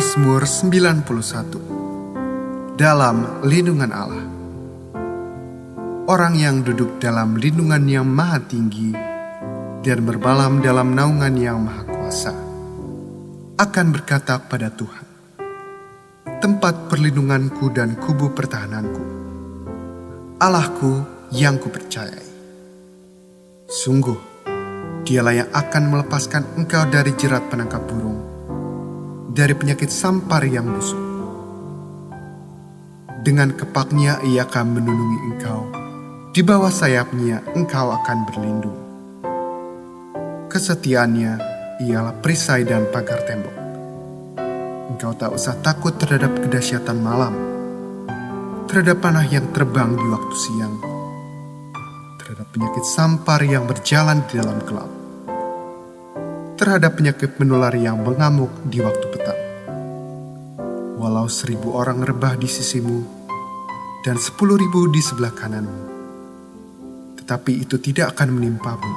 Mazmur 91. Dalam lindungan Allah. Orang yang duduk dalam lindungan yang maha tinggi dan bermalam dalam naungan yang maha kuasa akan berkata kepada Tuhan, tempat perlindunganku dan kubu pertahananku, Allahku yang kupercayai. Sungguh, dialah yang akan melepaskan engkau dari jerat penangkap burung, dari penyakit sampar yang busuk. Dengan kepaknya ia akan melindungi engkau, di bawah sayapnya engkau akan berlindung. Kesetiaannya ialah perisai dan pagar tembok. Engkau tak usah takut terhadap kedahsyatan malam, terhadap panah yang terbang di waktu siang, terhadap penyakit sampar yang berjalan di dalam gelap, terhadap penyakit menular yang mengamuk di waktu petang. Walau 1.000 orang rebah di sisimu dan 10.000 di sebelah kananmu, tetapi itu tidak akan menimpamu.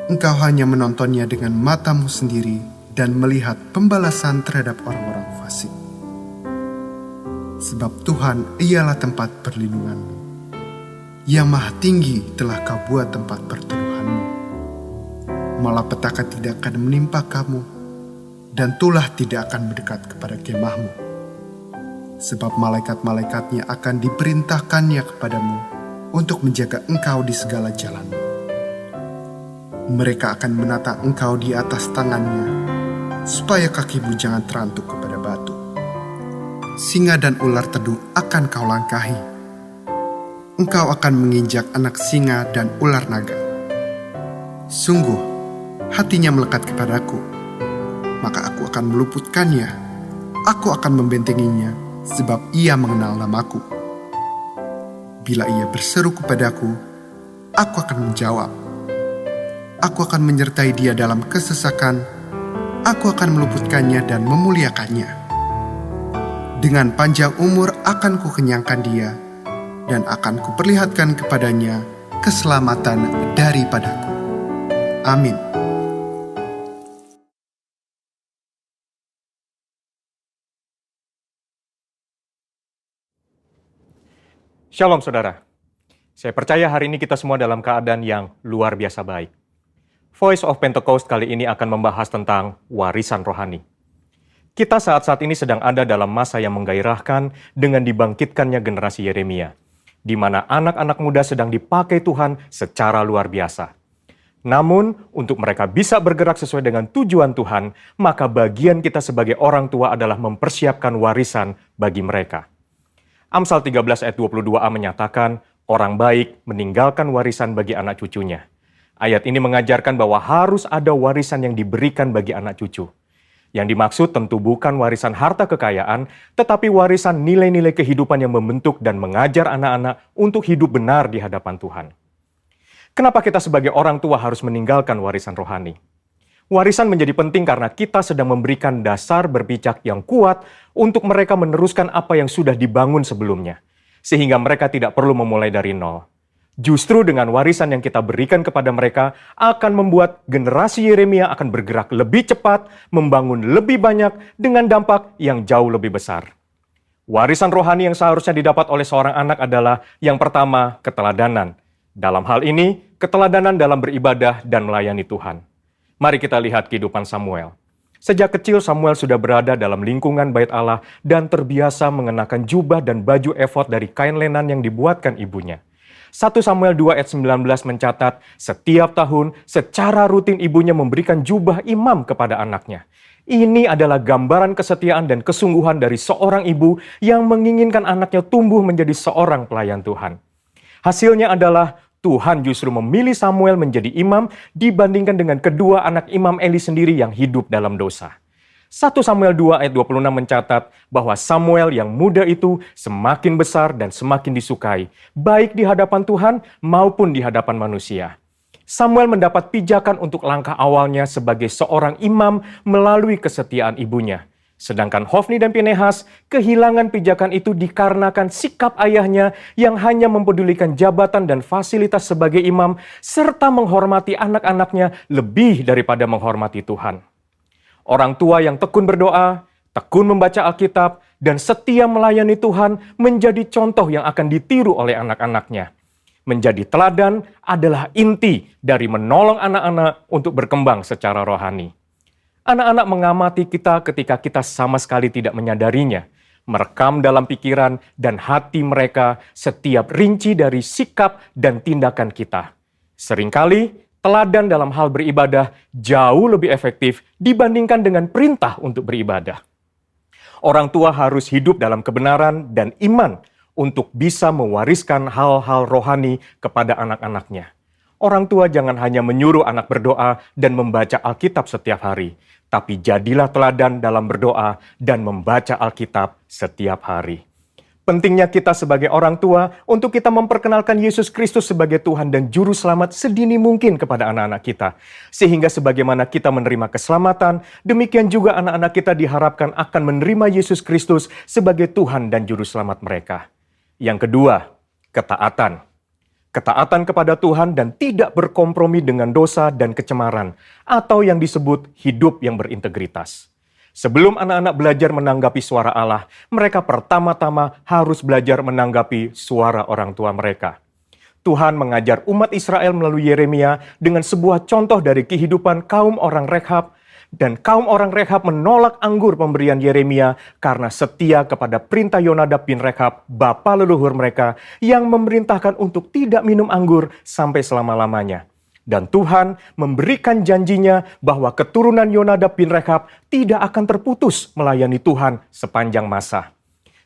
Engkau hanya menontonnya dengan matamu sendiri dan melihat pembalasan terhadap orang-orang fasik. Sebab Tuhan ialah tempat perlindunganmu, yang maha tinggi telah kau buat tempat perteduhanmu. Malapetaka tidak akan menimpa kamu, dan tulah tidak akan mendekat kepada kemahmu. Sebab malaikat-malaikatnya akan diperintahkannya kepadamu untuk menjaga engkau di segala jalanmu. Mereka akan menata engkau di atas tangannya, supaya kakimu jangan terantuk kepada batu. Singa dan ular teduh akan kau langkahi. Engkau akan menginjak anak singa dan ular naga. Sungguh, hatinya melekat kepadaku, maka aku akan meluputkannya. Aku akan membentenginya, sebab ia mengenal namaku. Bila ia berseru kepadaku, aku akan menjawab. Aku akan menyertai dia dalam kesesakan. Aku akan meluputkannya dan memuliakannya. Dengan panjang umur akan kukenyangkan dia, dan akan kuperlihatkan kepadanya keselamatan daripadaku. Amin. Shalom saudara, saya percaya hari ini kita semua dalam keadaan yang luar biasa baik. Voice of Pentecost kali ini akan membahas tentang warisan rohani. Kita saat ini sedang ada dalam masa yang menggairahkan dengan dibangkitkannya generasi Yeremia, di mana anak-anak muda sedang dipakai Tuhan secara luar biasa. Namun, untuk mereka bisa bergerak sesuai dengan tujuan Tuhan, maka bagian kita sebagai orang tua adalah mempersiapkan warisan bagi mereka. Amsal 13 ayat 22a menyatakan, orang baik meninggalkan warisan bagi anak cucunya. Ayat ini mengajarkan bahwa harus ada warisan yang diberikan bagi anak cucu. Yang dimaksud tentu bukan warisan harta kekayaan, tetapi warisan nilai-nilai kehidupan yang membentuk dan mengajar anak-anak untuk hidup benar di hadapan Tuhan. Kenapa kita sebagai orang tua harus meninggalkan warisan rohani? Warisan menjadi penting karena kita sedang memberikan dasar berpijak yang kuat untuk mereka meneruskan apa yang sudah dibangun sebelumnya, sehingga mereka tidak perlu memulai dari nol. Justru dengan warisan yang kita berikan kepada mereka akan membuat generasi Yeremia akan bergerak lebih cepat, membangun lebih banyak dengan dampak yang jauh lebih besar. Warisan rohani yang seharusnya didapat oleh seorang anak adalah yang pertama, keteladanan. Dalam hal ini, keteladanan dalam beribadah dan melayani Tuhan. Mari kita lihat kehidupan Samuel. Sejak kecil Samuel sudah berada dalam lingkungan bait Allah dan terbiasa mengenakan jubah dan baju efod dari kain lenan yang dibuatkan ibunya. 1 Samuel 2 ayat 19 mencatat, setiap tahun secara rutin ibunya memberikan jubah imam kepada anaknya. Ini adalah gambaran kesetiaan dan kesungguhan dari seorang ibu yang menginginkan anaknya tumbuh menjadi seorang pelayan Tuhan. Hasilnya adalah Tuhan justru memilih Samuel menjadi imam dibandingkan dengan kedua anak imam Eli sendiri yang hidup dalam dosa. 1 Samuel 2 ayat 26 mencatat bahwa Samuel yang muda itu semakin besar dan semakin disukai, baik di hadapan Tuhan maupun di hadapan manusia. Samuel mendapat pijakan untuk langkah awalnya sebagai seorang imam melalui kesetiaan ibunya. Sedangkan Hofni dan Pinehas kehilangan pijakan itu dikarenakan sikap ayahnya yang hanya mempedulikan jabatan dan fasilitas sebagai imam serta menghormati anak-anaknya lebih daripada menghormati Tuhan. Orang tua yang tekun berdoa, tekun membaca Alkitab, dan setia melayani Tuhan menjadi contoh yang akan ditiru oleh anak-anaknya. Menjadi teladan adalah inti dari menolong anak-anak untuk berkembang secara rohani. Anak-anak mengamati kita ketika kita sama sekali tidak menyadarinya, merekam dalam pikiran dan hati mereka setiap rinci dari sikap dan tindakan kita. Seringkali, teladan dalam hal beribadah jauh lebih efektif dibandingkan dengan perintah untuk beribadah. Orang tua harus hidup dalam kebenaran dan iman untuk bisa mewariskan hal-hal rohani kepada anak-anaknya. Orang tua jangan hanya menyuruh anak berdoa dan membaca Alkitab setiap hari, tapi jadilah teladan dalam berdoa dan membaca Alkitab setiap hari. Pentingnya kita sebagai orang tua untuk kita memperkenalkan Yesus Kristus sebagai Tuhan dan Juru Selamat sedini mungkin kepada anak-anak kita. Sehingga sebagaimana kita menerima keselamatan, demikian juga anak-anak kita diharapkan akan menerima Yesus Kristus sebagai Tuhan dan Juru Selamat mereka. Yang kedua, ketaatan. Ketaatan kepada Tuhan dan tidak berkompromi dengan dosa dan kecemaran, atau yang disebut hidup yang berintegritas. Sebelum anak-anak belajar menanggapi suara Allah, mereka pertama-tama harus belajar menanggapi suara orang tua mereka. Tuhan mengajar umat Israel melalui Yeremia dengan sebuah contoh dari kehidupan kaum orang Rekhab, dan kaum orang Rekhab menolak anggur pemberian Yeremia karena setia kepada perintah Yonadab bin Rekhab, bapa leluhur mereka, yang memerintahkan untuk tidak minum anggur sampai selama-lamanya. Dan Tuhan memberikan janjinya bahwa keturunan Yonadab bin Rekhab tidak akan terputus melayani Tuhan sepanjang masa.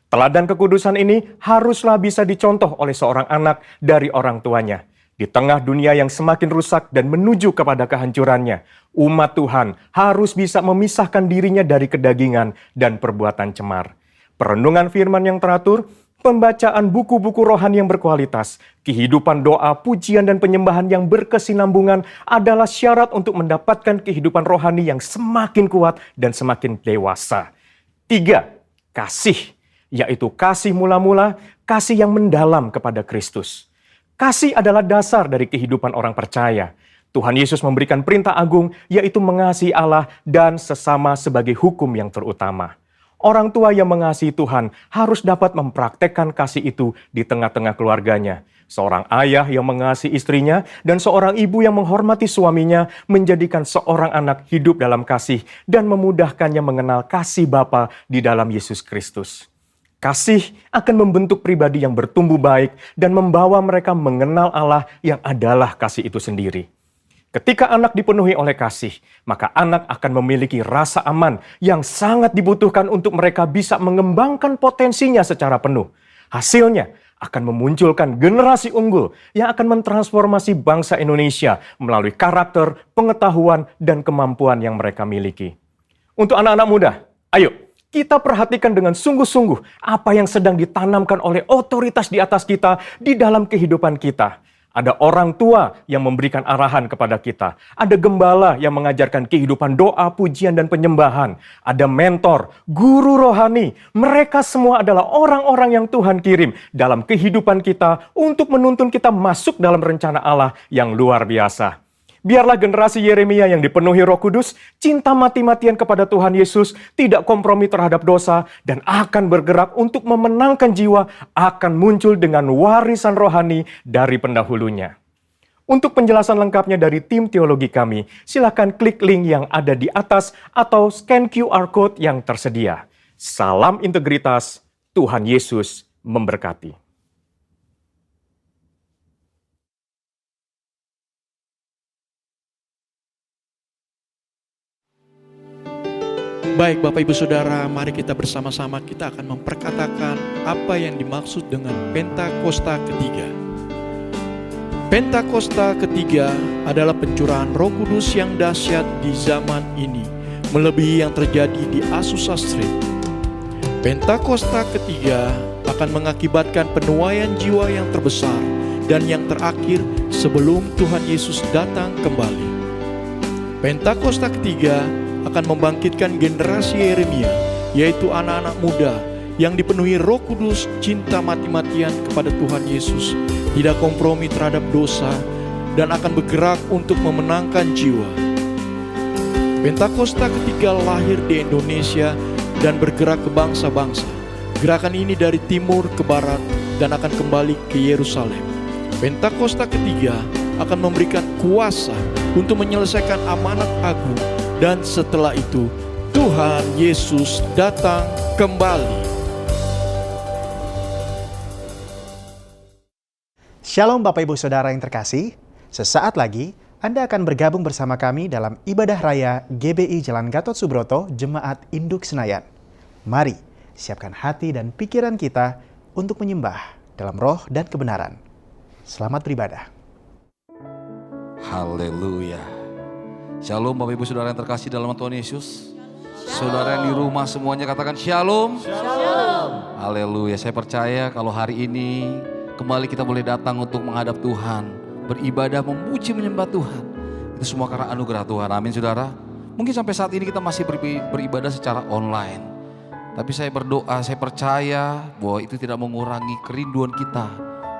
Teladan kekudusan ini haruslah bisa dicontoh oleh seorang anak dari orang tuanya. Di tengah dunia yang semakin rusak dan menuju kepada kehancurannya, umat Tuhan harus bisa memisahkan dirinya dari kedagingan dan perbuatan cemar. Perenungan firman yang teratur, pembacaan buku-buku rohani yang berkualitas, kehidupan doa, pujian, dan penyembahan yang berkesinambungan adalah syarat untuk mendapatkan kehidupan rohani yang semakin kuat dan semakin dewasa. 3. Kasih, yaitu kasih mula-mula, kasih yang mendalam kepada Kristus. Kasih adalah dasar dari kehidupan orang percaya. Tuhan Yesus memberikan perintah agung, yaitu mengasihi Allah dan sesama sebagai hukum yang terutama. Orang tua yang mengasihi Tuhan harus dapat mempraktekkan kasih itu di tengah-tengah keluarganya. Seorang ayah yang mengasihi istrinya dan seorang ibu yang menghormati suaminya menjadikan seorang anak hidup dalam kasih dan memudahkannya mengenal kasih Bapa di dalam Yesus Kristus. Kasih akan membentuk pribadi yang bertumbuh baik dan membawa mereka mengenal Allah yang adalah kasih itu sendiri. Ketika anak dipenuhi oleh kasih, maka anak akan memiliki rasa aman yang sangat dibutuhkan untuk mereka bisa mengembangkan potensinya secara penuh. Hasilnya akan memunculkan generasi unggul yang akan mentransformasi bangsa Indonesia melalui karakter, pengetahuan, dan kemampuan yang mereka miliki. Untuk anak-anak muda, ayo kita perhatikan dengan sungguh-sungguh apa yang sedang ditanamkan oleh otoritas di atas kita di dalam kehidupan kita. Ada orang tua yang memberikan arahan kepada kita. Ada gembala yang mengajarkan kehidupan doa, pujian, dan penyembahan. Ada mentor, guru rohani. Mereka semua adalah orang-orang yang Tuhan kirim dalam kehidupan kita untuk menuntun kita masuk dalam rencana Allah yang luar biasa. Biarlah generasi Yeremia yang dipenuhi Roh Kudus, cinta mati-matian kepada Tuhan Yesus, tidak kompromi terhadap dosa, dan akan bergerak untuk memenangkan jiwa, akan muncul dengan warisan rohani dari pendahulunya. Untuk penjelasan lengkapnya dari tim teologi kami, silakan klik link yang ada di atas atau scan QR Code yang tersedia. Salam integritas, Tuhan Yesus memberkati. Baik Bapak Ibu Saudara, mari kita bersama-sama kita akan memperkatakan apa yang dimaksud dengan Pentakosta ketiga. Pentakosta ketiga adalah pencurahan Roh Kudus yang dahsyat di zaman ini, melebihi yang terjadi di Azusa Street. Pentakosta ketiga akan mengakibatkan penuaian jiwa yang terbesar dan yang terakhir sebelum Tuhan Yesus datang kembali. Pentakosta ketiga akan membangkitkan generasi Yeremia, yaitu anak-anak muda yang dipenuhi Roh Kudus, cinta mati-matian kepada Tuhan Yesus, tidak kompromi terhadap dosa, dan akan bergerak untuk memenangkan jiwa. Pentakosta ketiga lahir di Indonesia dan bergerak ke bangsa-bangsa. Gerakan ini dari timur ke barat dan akan kembali ke Yerusalem. Pentakosta ketiga akan memberikan kuasa untuk menyelesaikan amanat agung, dan setelah itu Tuhan Yesus datang kembali. Shalom Bapak Ibu Saudara yang terkasih, sesaat lagi Anda akan bergabung bersama kami dalam ibadah raya GBI Jalan Gatot Subroto, Jemaat Induk Senayan. Mari siapkan hati dan pikiran kita untuk menyembah dalam roh dan kebenaran. Selamat beribadah. Haleluya. Shalom Bapak Ibu Saudara yang terkasih dalam Tuhan Yesus. Saudara yang di rumah semuanya katakan shalom. Shalom. Haleluya. Saya percaya kalau hari ini kembali kita boleh datang untuk menghadap Tuhan, beribadah, memuji, menyembah Tuhan. Itu semua karena anugerah Tuhan. Amin saudara. Mungkin sampai saat ini kita masih beribadah secara online. Tapi saya berdoa, saya percaya bahwa itu tidak mengurangi kerinduan kita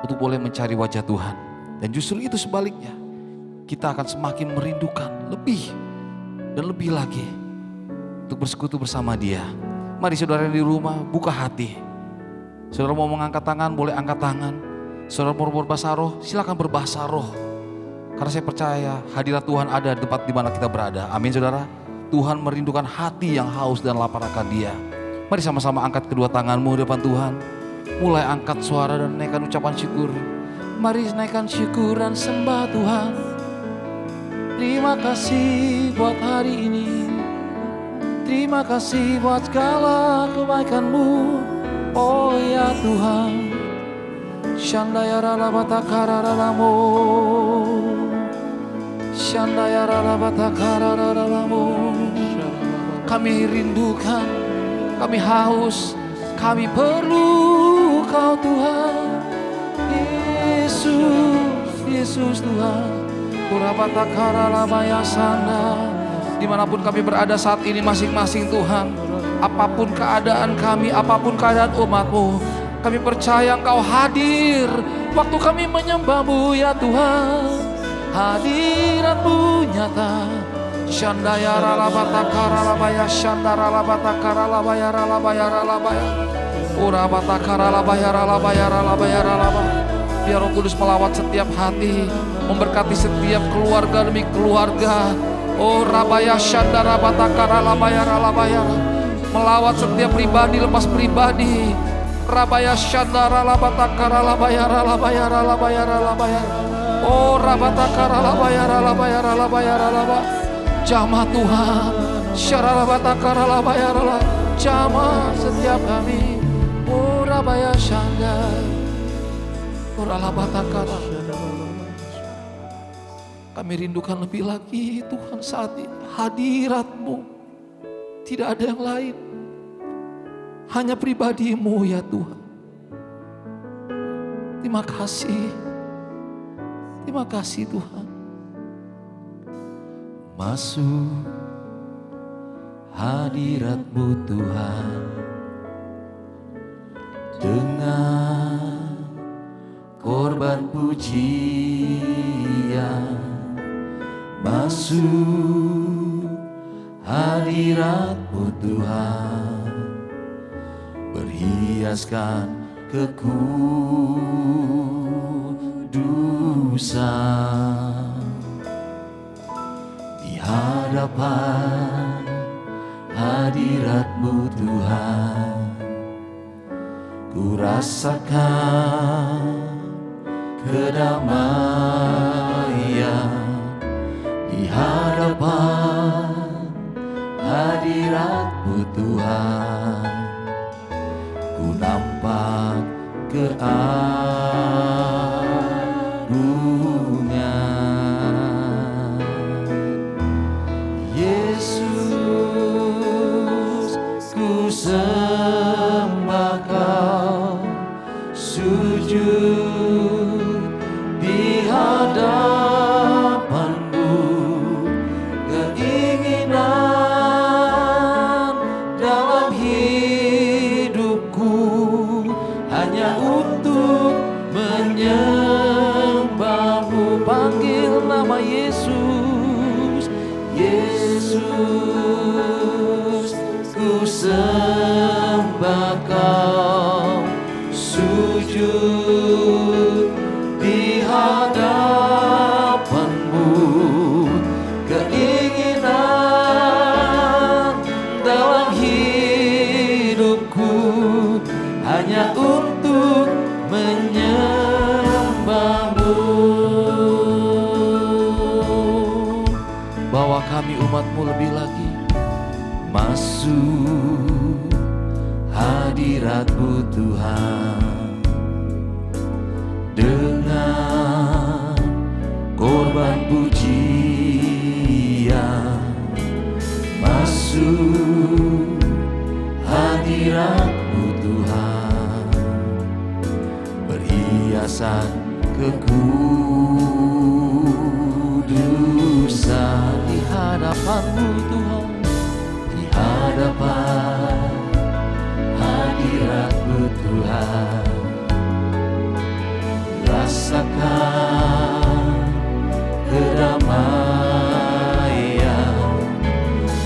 untuk boleh mencari wajah Tuhan. Dan justru itu sebaliknya. Kita akan semakin merindukan lebih dan lebih lagi untuk bersekutu bersama Dia. Mari saudara yang di rumah buka hati. Saudara mau mengangkat tangan, boleh angkat tangan. Saudara mau berbahasa roh, silakan berbahasa roh. Karena saya percaya hadirat Tuhan ada di tempat di mana kita berada. Amin saudara. Tuhan merindukan hati yang haus dan lapar akan Dia. Mari sama-sama angkat kedua tanganmu di depan Tuhan. Mulai angkat suara dan naikkan ucapan syukur. Mari naikkan syukur dan sembah Tuhan. Terima kasih buat hari ini. Terima kasih buat segala kebaikan-Mu. Oh ya Tuhan. Shandaya Ralabatakara Ralamo. Shandaya Ralabatakara Ralamo. Kami rindukan, kami haus, kami perlu Kau Tuhan. Yesus, Yesus Tuhan. Kurabatakara Lamaya Sanda. Dimanapun kami berada saat ini masing-masing Tuhan, apapun keadaan kami, apapun keadaan umat-Mu, kami percaya Engkau hadir waktu kami menyembah-Mu ya Tuhan. Hadirat-Mu nyata. Shandaya Ralabatakara Labaya Shandara Labatakara Labaya Ralabaya Ralabaya Urabatakara Labaya Ralabaya Ralabaya Ralabaya. Biar Roh Kudus melawat setiap hati, memberkati setiap keluarga demi keluarga. Oh Rabaya Shandara Batakara Labaya Ralabaya. Melawat setiap pribadi lepas pribadi. Rabaya Shandara Labatakara Labaya Ralabaya Ralabaya Ralabaya. Oh Rabatakara Labaya Ralabaya Ralabaya Ralabaya. Jamah Tuhan Syaralabatakara Labaya Ralabaya. Jamah setiap kami. Oh Rabaya Shandara Oh Ralabatakara. Kami rindukan lebih lagi Tuhan saat ini. Hadirat-Mu. Tidak ada yang lain. Hanya pribadi-Mu ya Tuhan. Terima kasih. Terima kasih Tuhan. Masuk hadirat-Mu Tuhan. Dengan korban pujian. Masuk hadirat-Mu Tuhan. Berhiaskan kekudusan di hadapan hadirat-Mu Tuhan. Ku rasakan kedamaian di hadapan hadirat-Mu Tuhan. Ku nampak keagungan Yesus. Ku sembah Kau, sujud di hadapan-Mu. Keinginan dalam hidupku hanya untuk menyembah-Mu. Panggil nama Yesus, Yesus. ku sembah Kau, sujud di hadapan-Mu. Keinginan dalam hidupku hanya untuk menyembah-Mu. Bawa kami umat-Mu lebih lagi masuk hadirat-Mu Tuhan, dengan korban pujian. Masuk hadirat-Mu Tuhan, berhiasan kekudusan di hadapan-Mu Tuhan, di hadapan hadirat-Mu Tuhan. Rasakan kedamaian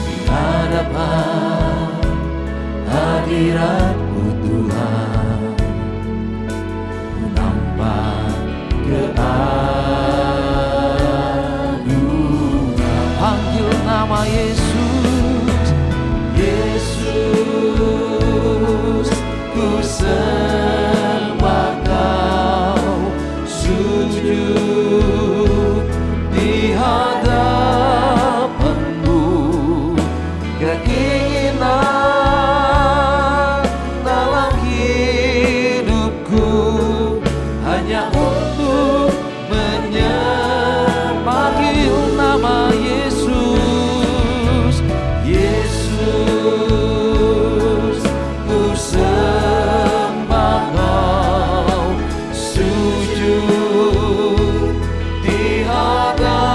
di hadapan hadirat-Mu Tuhan. Ku nampak keagungan. Panggil nama Yesus, Yesus, ku sembah Kau, sujud di hadapan-Mu. Keinginan dalam hidupku hanya untuk panggil nama Yesus, Yesus, ku sembah Kau, sujud di hadapan-Mu.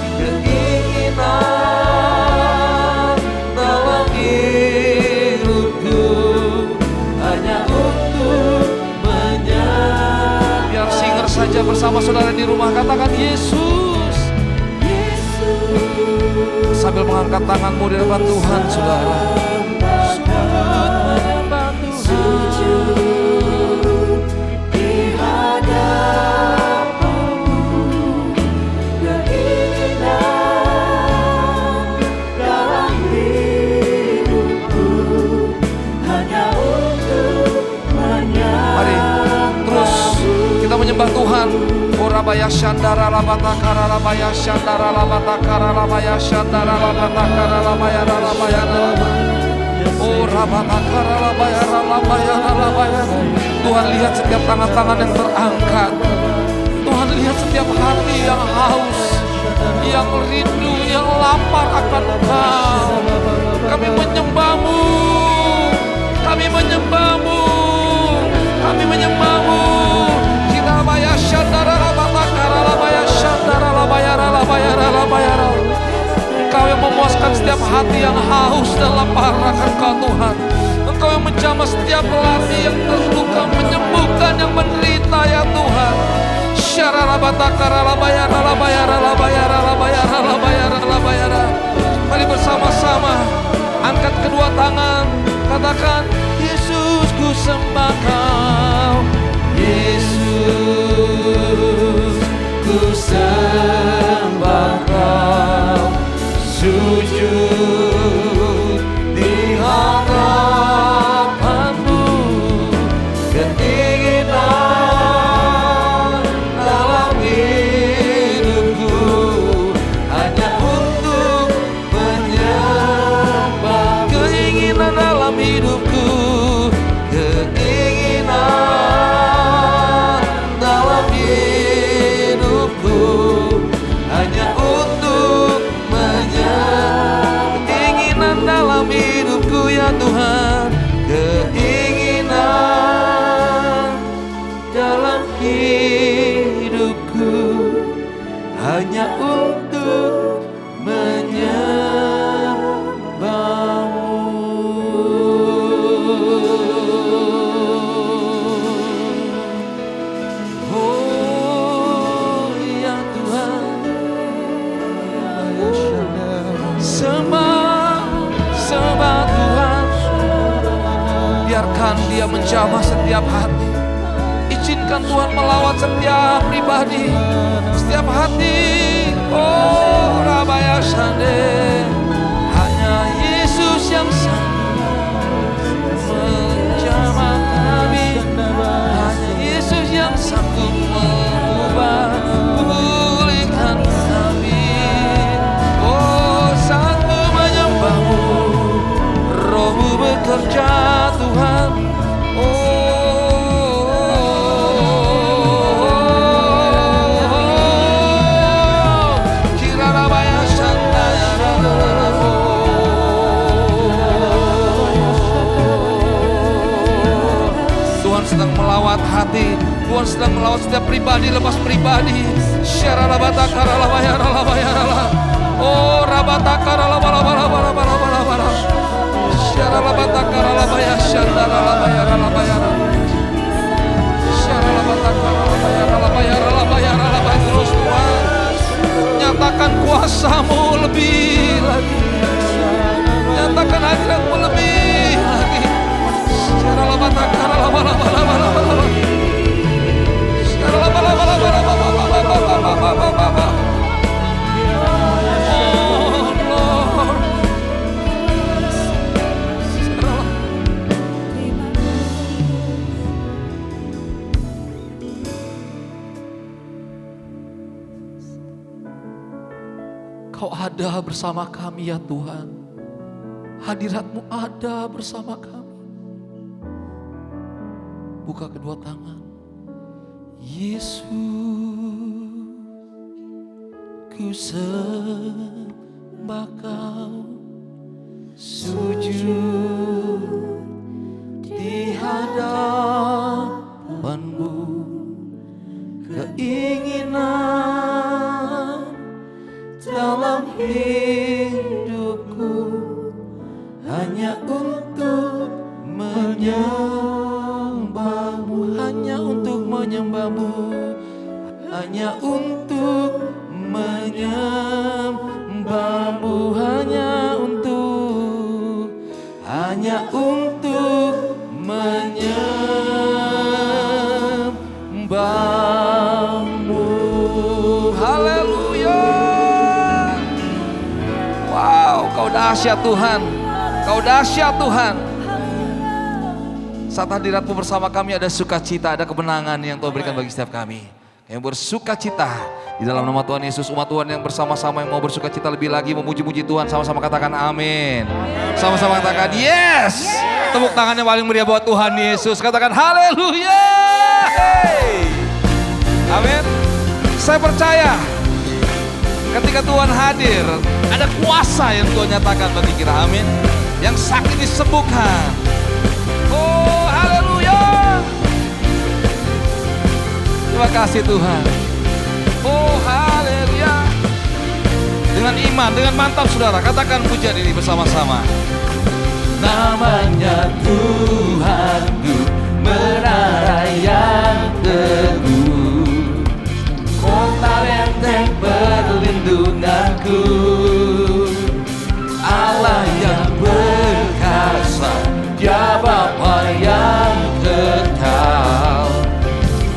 Keinginan dalam hidupku hanya untuk menyembah. Biar singer saja bersama saudara di rumah katakan Yesus, Yesus. Sambil mengangkat tanganmu di depan Tuhan, saudara. Sujud di hadapan-Mu. Keinginan dalam hidupku hanya untuk menyembah. Mari terus kita menyembah Tuhan. Orabaya Shandara Labatakara Labaya Shandara Labatakara Labaya Shandara Labatakara Labaya Labaya Labaya. Orabatakara Labaya Labaya Labaya. Tuhan lihat setiap tangan-tangan yang terangkat. Tuhan lihat setiap hati yang haus, yang rindu, yang lapar akan Engkau. Kami menyembah-Mu, kami menyembah-Mu, kami menyembah-Mu. Labaya Shandara Labatakara Labaya Shandara Labaya Labaya Labaya. Engkau yang memuaskan setiap hati yang haus dan lapar akan Kau Tuhan. Engkau yang menjamah setiap hati yang terluka, menyembuhkan yang menderita ya Tuhan. Syara Labatakara Labaya Labaya Labaya Labaya Labaya Labaya. Mari bersama-sama angkat kedua tangan, katakan Yesus ku sembah Kau, Yesus ku sembah Kau, sujud di hadapan-Mu. Keinginan dalam hidupku hanya untuk menyembah. Keinginan dalam hidupku, keinginan dalam hidupku biarkan dia menjamah setiap hati. Izinkan Tuhan melawat setiap pribadi, setiap hati. Oh Rabaya Sande, hanya Yesus yang sanggup menjamah kami. Hanya Yesus yang sanggup mengubah, pulihkan kami. Oh sanggup menyembahmu, Roh-Mu bekerja Tuhan. Sedang melawat hati, Tuhan sedang melawat setiap pribadi lepas pribadi. Oh terus Tuhan, nyatakan kuasa-Mu lebih lagi, nyatakan hadirat-Mu lebih lagi. Kau ada bersama kami ya Tuhan. Hadirat-Mu ada bersama kami. Buka kedua tangan. Yesus, ku sembah Kau, sujud di hadapan-Mu, keinginan dalam hidupku hanya untuk menyembah-Mu, hanya untuk menyembah-Mu, hanya untuk menyembah-Mu, hanya untuk menyembah-Mu. Haleluya. Wow, Kau dahsyat Tuhan, Kau dahsyat Tuhan. Saat hadirat-Mu bersama kami ada sukacita, ada kemenangan yang Tuhan berikan bagi setiap kami. Yang bersukacita di dalam nama Tuhan Yesus, umat Tuhan yang bersama-sama yang mau bersukacita lebih lagi memuji-muji Tuhan, sama-sama katakan amin. Sama-sama katakan yes. Tepuk tangannya paling meriah buat Tuhan Yesus, katakan haleluya. Hey. Amin. Saya percaya ketika Tuhan hadir, ada kuasa yang Tuhan nyatakan bagi kita, amin. Yang sakit disembuhkan. Oh haleluya. Terima kasih Tuhan. Oh haleluya. Dengan iman, dengan mantap saudara, katakan pujian ini bersama-sama. Namanya Tuhanku, menara yang teguh, kota benteng perlindunganku, Allah yang perkasa, Dia Bapa yang kekal,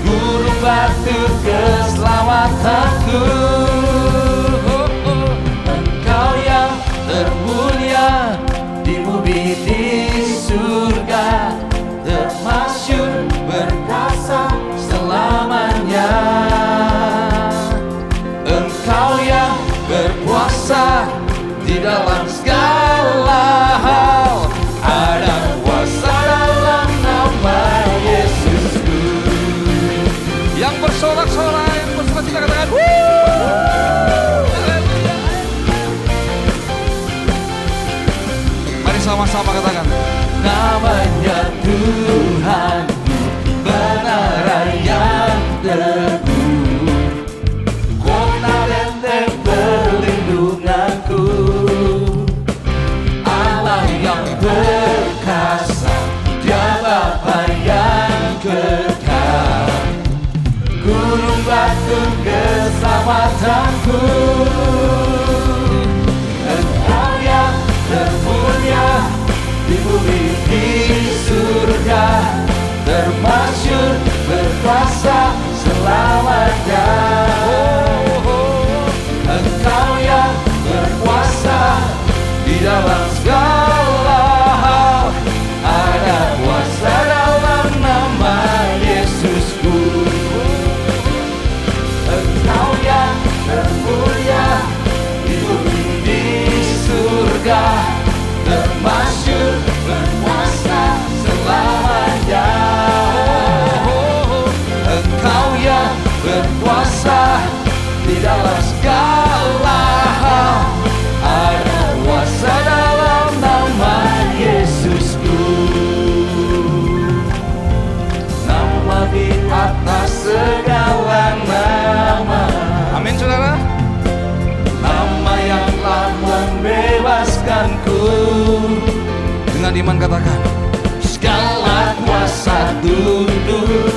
guru batu keselamatanku. Engkau yang termulia di bumi di surga, termasyhur berkuasa selamanya. Engkau yang berkuasa di dalam segala hal, ada kuasa dalam nama Yesusku. Yang bersorak-sorai, yang bersuka-cita katakan haleluya. Mari sama-sama katakan, namanya Tuhanku, menara yang teguh, kota benteng perlindunganku, Allah yang perkasa, Dia Bapa yang kekal, gunung batu keselamatanku. Engkau yang termulia di bumi di surga, tunduk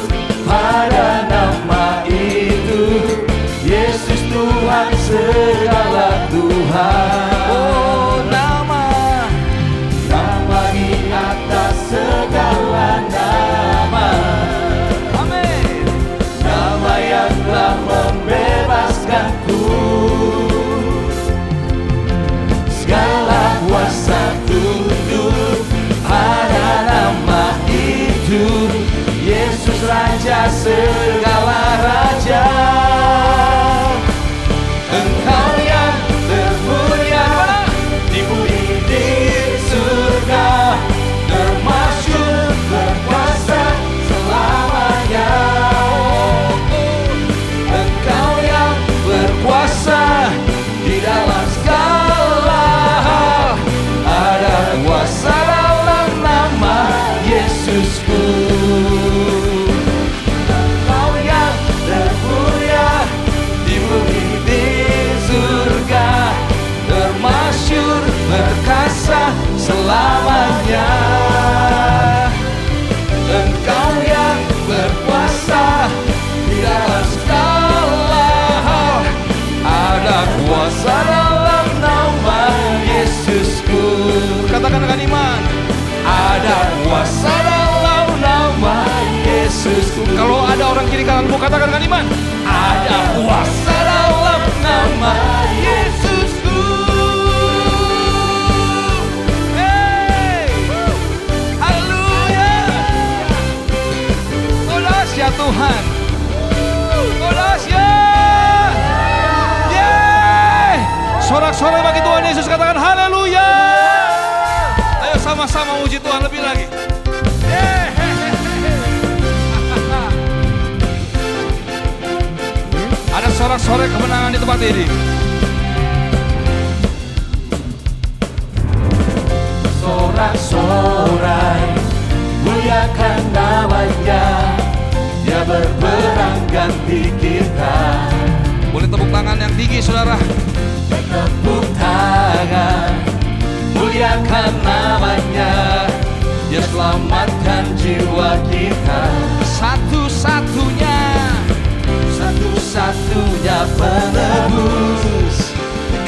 pada nama itu, Yesus Tuhan segala Tuhan. Oh, nama di atas segala nama. Amin. Nama yang telah membebaskanku. Segala kuasa tunduk pada nama itu, Yesus Raja segala raja. Engkau yang termulia di bumi di surga, termasyhur berkuasa selamanya. Engkau yang berkuasa di dalam segala hal, ada kuasa dalam nama Yesusku. Engkau yang termulia di bumi di surga, termasyhur berkuasa selamanya. Engkau yang berkuasa di dalam segala hal, ada kuasa dalam nama Yesusku. Katakan dengan iman, ada kuasa dalam nama Yesusku. Kalau ada orang kiri kananmu, katakan dengan iman, ada kuasa dalam nama Yesusku. Hey, haleluya. Olas ya Tuhan, olas ya. Yeay, sorak-sorak bagi Tuhan Yesus, katakan haleluya. Ayo sama-sama muji Tuhan lebih lagi. Ada sorak-sorai kemenangan di tempat ini. Sorak-sorai muliakan namanya, Dia berperang ganti kita. Boleh tepuk tangan yang tinggi, saudara. Tepuk tangan, muliakan namanya, Dia selamatkan jiwa kita. Satu-satunya penebus,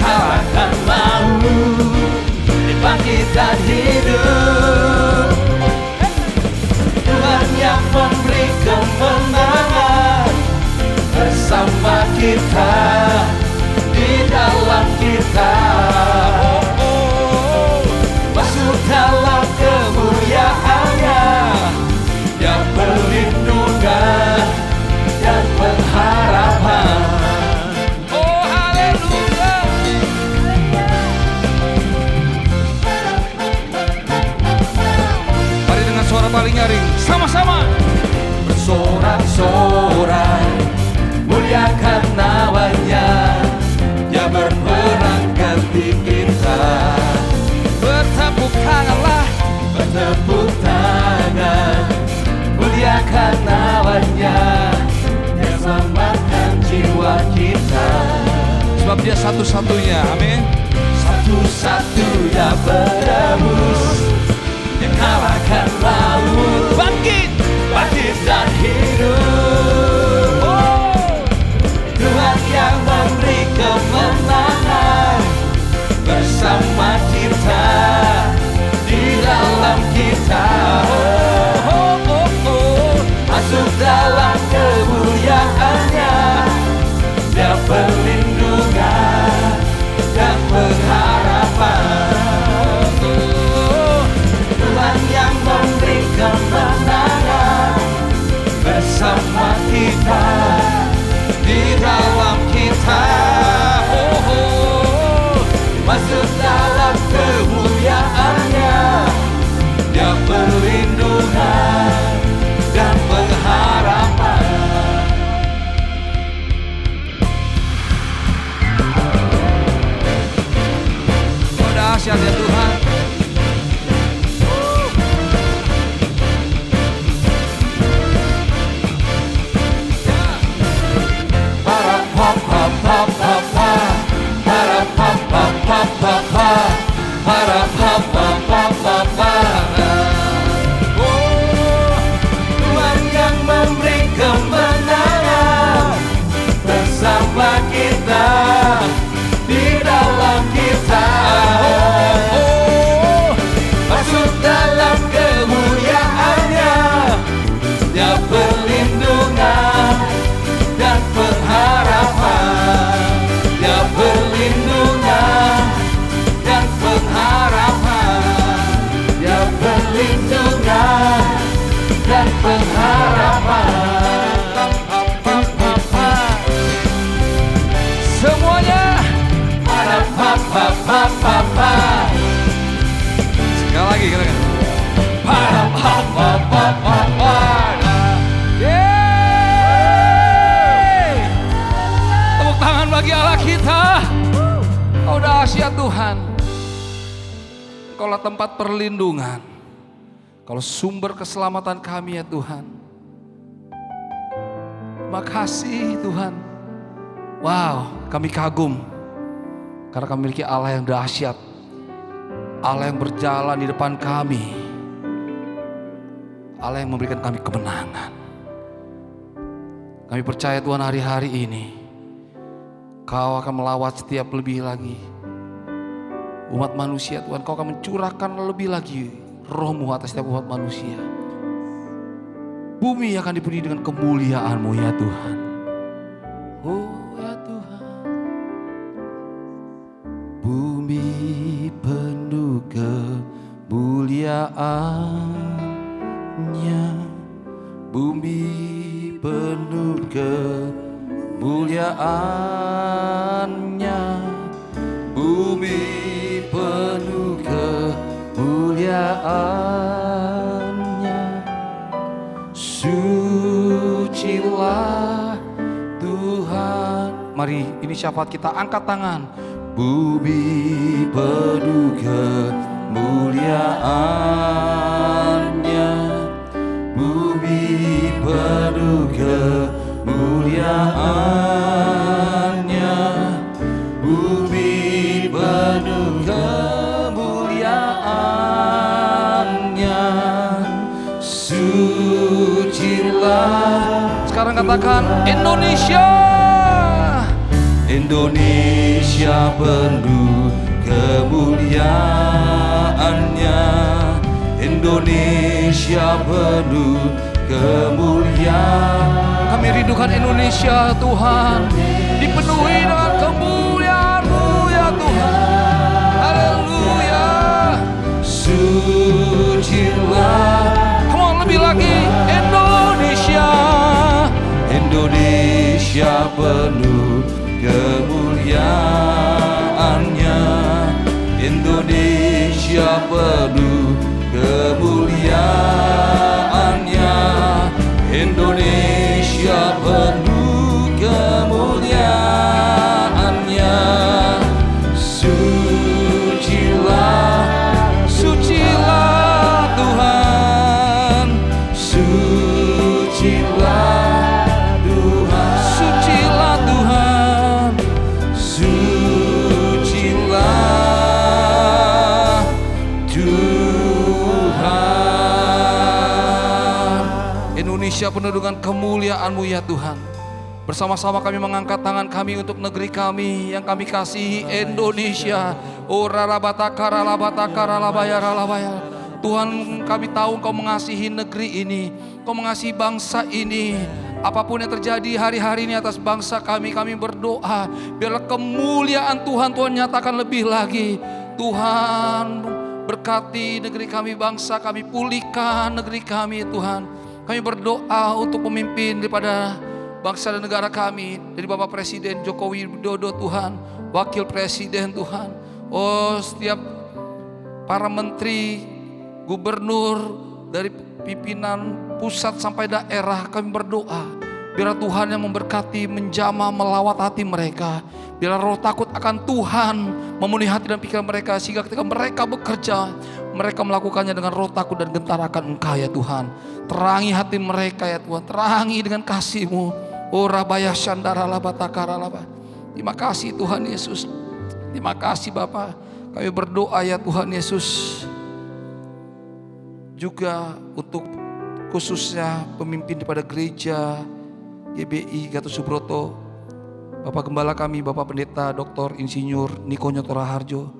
kalahkan maut, dibangkit dan hidup. Tuhan yang memberi kemenangan bersama kita, di dalam kita. Masuk dalam kemuliaannya, Dia perlindungan dan pengharapan. Oh haleluya. Mari dengan suara paling nyaring, sama-sama bersorak-sorai, muliakan namanya, Dia berperang ganti kita. Bertepuk tanganlah, bertepuk tangan, muliakan namanya, Dia selamatkan jiwa kita. Sebab Dia satu-satunya, amin. Satu-satunya penebus, Dia kalahkan maut, bangkit dan hidup. Oh, Tuhan yang memberi kemenangan bersama kita, di dalam kita. Masuk dalam kemuliaannya, Dia perlindungan dan pengharapan. Tuhan yang memberi tempat perlindungan. Kalau sumber keselamatan kami ya Tuhan. Terima kasih Tuhan. Wow, kami kagum. Karena kami memiliki Allah yang dahsyat. Allah yang berjalan di depan kami. Allah yang memberikan kami kemenangan. Kami percaya Tuhan hari-hari ini Kau akan melawat setiap lebih lagi umat manusia Tuhan. Kau akan mencurahkan lebih lagi roh-Mu atas setiap umat manusia. Bumi akan dipenuhi dengan kemuliaan-Mu ya Tuhan. Oh ya Tuhan. Bumi penuh kemuliaan-Nya. Bumi penuh kemuliaan-Nya. Bumi penuh kemuliaan-Nya. Sucilah Tuhan. Mari ini syafaat kita, angkat tangan. Bumi penuh kemuliaan-Nya. Bumi penuh kemuliaan-Nya. Bumi penuh kemuliaan-Nya. Sucilah. Sekarang katakan Indonesia. Indonesia penuh kemuliaan-Nya. Indonesia penuh kemuliaan. Kami rindukan Indonesia Tuhan, dipenuhi dengan kemuliaan-Mu ya Tuhan. Haleluya. Sucilah. Come on, lebih lagi. Indonesia. Indonesia penuh kemuliaan-Nya. Indonesia penuh kemuliaan-Nya. Indonesia penuh kemuliaan-Nya. Sucilah, sucilah Tuhan. Sucilah Tuhan. Sucilah Tuhan. Sucilah Tuhan. Indonesia penuh dengan kemuliaan-Mu ya Tuhan. Bersama-sama kami mengangkat tangan kami untuk negeri kami yang kami kasihi, Indonesia. Oh rarabatakara-labatakara-labaya. Tuhan, kami tahu Engkau mengasihi negeri ini, Engkau mengasihi bangsa ini. Apapun yang terjadi hari-hari ini atas bangsa kami berdoa biarlah kemuliaan Tuhan nyatakan lebih lagi. Tuhan, berkati negeri kami, bangsa kami, pulihkan negeri kami Tuhan. Kami berdoa untuk pemimpin daripada bangsa dan negara kami, dari Bapak Presiden Joko Widodo Tuhan, Wakil Presiden Tuhan, oh setiap para menteri, gubernur, dari pimpinan pusat sampai daerah, kami berdoa biar Tuhan yang memberkati, menjamah, melawat hati mereka. Biar roh takut akan Tuhan memenuhi hati dan pikiran mereka, sehingga ketika mereka bekerja, mereka melakukannya dengan roh takut dan gentar akan Engkau ya Tuhan. Terangi hati mereka ya Tuhan, terangi dengan kasih-Mu. Oh rabaya syandara labatakara laba. Terima kasih Tuhan Yesus. Terima kasih Bapa. Kami berdoa ya Tuhan Yesus. Juga untuk khususnya pemimpin daripada gereja GBI Gatot Subroto, Bapak Gembala kami, Bapak Pendeta Dr. Insinyur Niko Nyotora Harjo.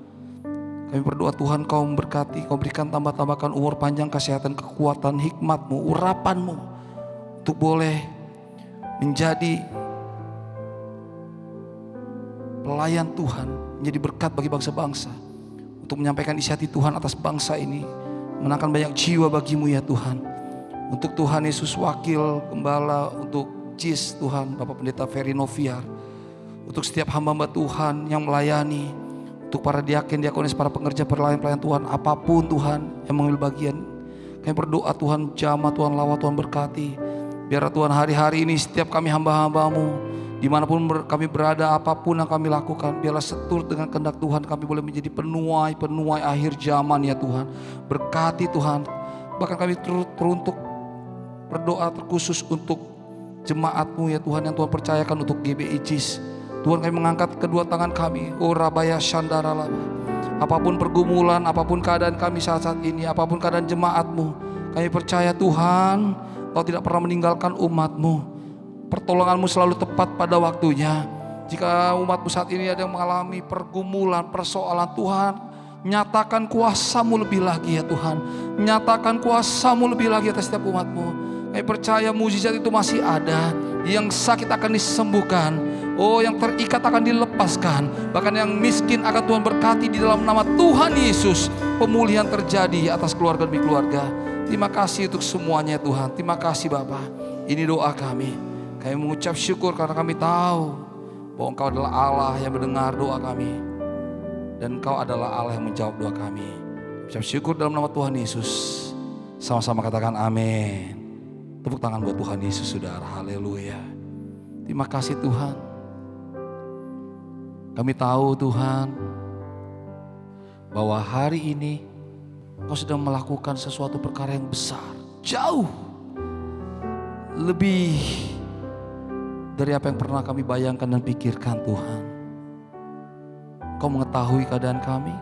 Kami berdoa Tuhan Kau memberkati, Kau berikan tambahkan umur panjang, kesehatan, kekuatan, hikmat-Mu, urapan-Mu, untuk boleh menjadi pelayan Tuhan, menjadi berkat bagi bangsa-bangsa, untuk menyampaikan isi hati Tuhan atas bangsa ini, menangkan banyak jiwa bagi-Mu ya Tuhan. Untuk Tuhan Yesus Wakil Gembala, untuk JIS Tuhan, Bapak Pendeta Ferry Noviar, untuk setiap hamba-hamba Tuhan yang melayani, untuk para diaken, diakonis, para pengerja pelayan Tuhan, apapun Tuhan yang mengambil bagian, kami berdoa Tuhan jamah, Tuhan lawat, Tuhan berkati. Biar Tuhan hari-hari ini setiap kami hamba-hamba-Mu Dimanapun kami berada, apapun yang kami lakukan, biarlah seturut dengan kehendak Tuhan. Kami boleh menjadi penuai akhir zaman ya Tuhan. Berkati Tuhan. Bahkan kami teruntuk berdoa terkhusus untuk jemaat-Mu ya Tuhan, yang Tuhan percayakan untuk GBI JIS. Tuhan, kami mengangkat kedua tangan kami. Oh Rabaya Shandara Laba. Apapun pergumulan, apapun keadaan kami saat ini, apapun keadaan jemaat-Mu, kami percaya Tuhan, Kau tidak pernah meninggalkan umat-Mu. Pertolongan-Mu selalu tepat pada waktunya. Jika umat-Mu saat ini ada yang mengalami pergumulan, persoalan, Tuhan, nyatakan kuasa-Mu lebih lagi ya Tuhan. Nyatakan kuasa-Mu lebih lagi atas setiap umat-Mu. Kami percaya mujizat itu masih ada. Yang sakit akan disembuhkan. Oh, yang terikat akan dilepaskan. Bahkan yang miskin akan Tuhan berkati di dalam nama Tuhan Yesus. Pemulihan terjadi atas keluarga demi keluarga. Terima kasih untuk semuanya Tuhan. Terima kasih Bapa. Ini doa kami. Kami mengucap syukur karena kami tahu bahwa Engkau adalah Allah yang mendengar doa kami. Dan Engkau adalah Allah yang menjawab doa kami. Ucap syukur dalam nama Tuhan Yesus. Sama-sama katakan amin. Tepuk tangan buat Tuhan Yesus saudara. Haleluya. Terima kasih Tuhan. Kami tahu Tuhan bahwa hari ini Engkau sedang melakukan sesuatu perkara yang besar. Jauh lebih dari apa yang pernah kami bayangkan dan pikirkan Tuhan. Kau mengetahui keadaan kami.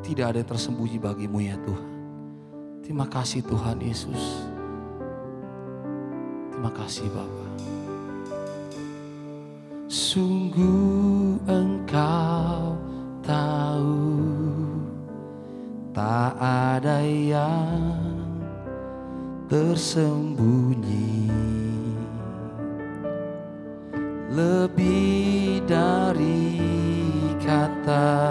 Tidak ada yang tersembunyi bagimu ya Tuhan. Terima kasih Tuhan Yesus. Terima kasih Bapa. Sungguh Engkau tahu, tak ada yang tersembunyi. Lebih dari kata,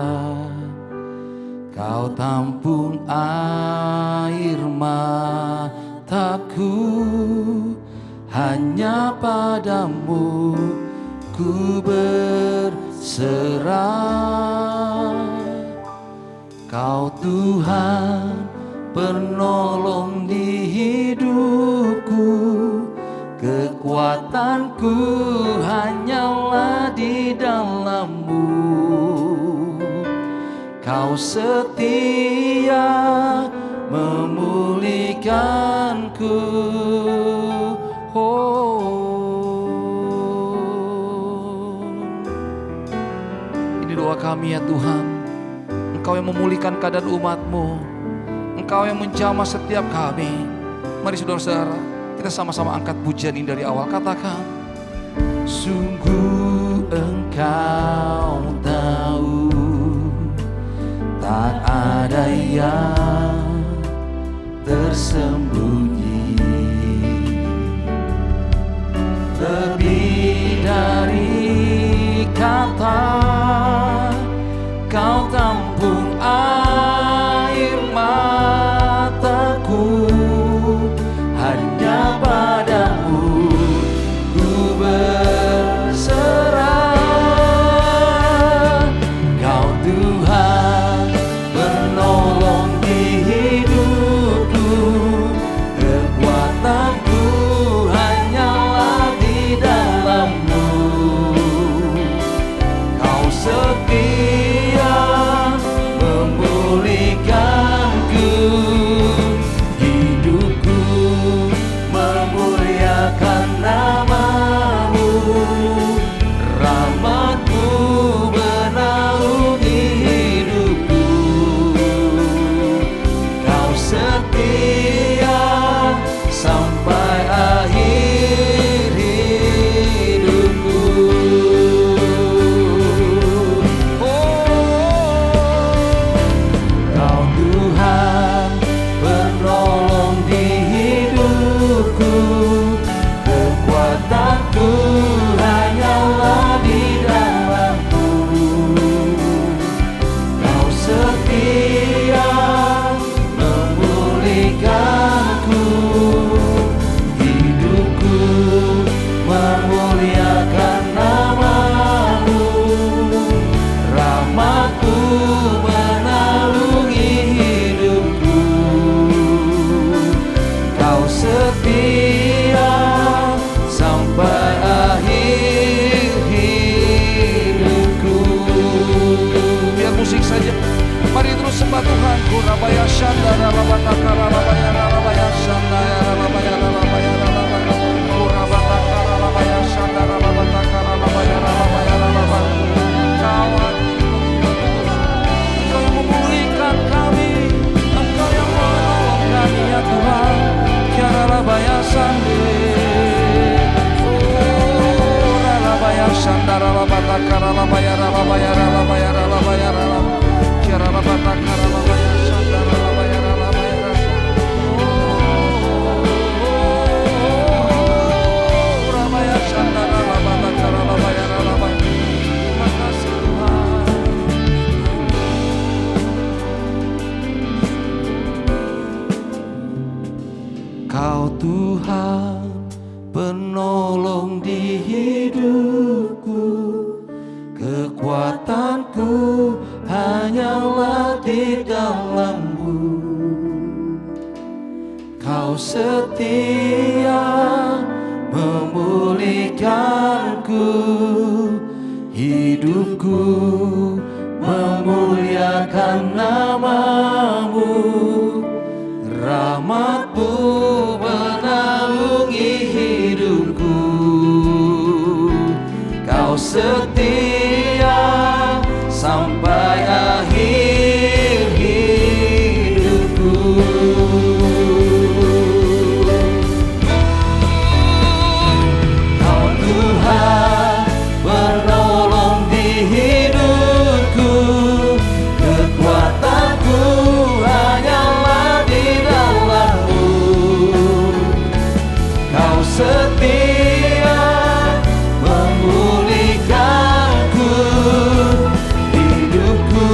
Kau tampung air mataku. Hanya padamu ku berserah. Kau Tuhan penolong di hidupku. Kekuatanku hanyalah di dalam-Mu. Kau setia memulihkanku. Ini doa kami ya Tuhan. Engkau yang memulihkan keadaan umat-Mu. Engkau yang menjamah setiap kami. Mari saudara-saudara, kita sama-sama angkat pujian ini dari awal. Katakan, sungguh Engkau tahu, tak ada yang tersembunyi. Lebih dari kata, Kau tampung air mataku. Hanya padamu ku berserah. Kau Tuhan penolong di hidupku. Kekuatanku hanyalah di dalam-Mu. Kau setia memulihkanku. Hidupku memuliakan nama-Mu. Rahmat-Mu menaungi hidupku. Kau setia sampai akhir hidupku. Kau Tuhan penolong di hidupku. Kekuatanku hanyalah di dalam-Mu. Kau setia memulihkanku. Hidupku memuliakan nama-Mu. Rahmat-Mu menaungi hidupku. Kau setia sampai Kau Tuhan penolong di hidupku, kekuatanku hanyalah di dalam-Mu. Kau setia memulihkanku, hidupku memuliakan nama-Mu. Rahmat-Mu menaungi hidupku. Kau setia sampai akhir hidupku. Kau Tuhan penolong di hidupku, kekuatanku hanyalah di dalam-Mu. Kau setia memulihkanku, hidupku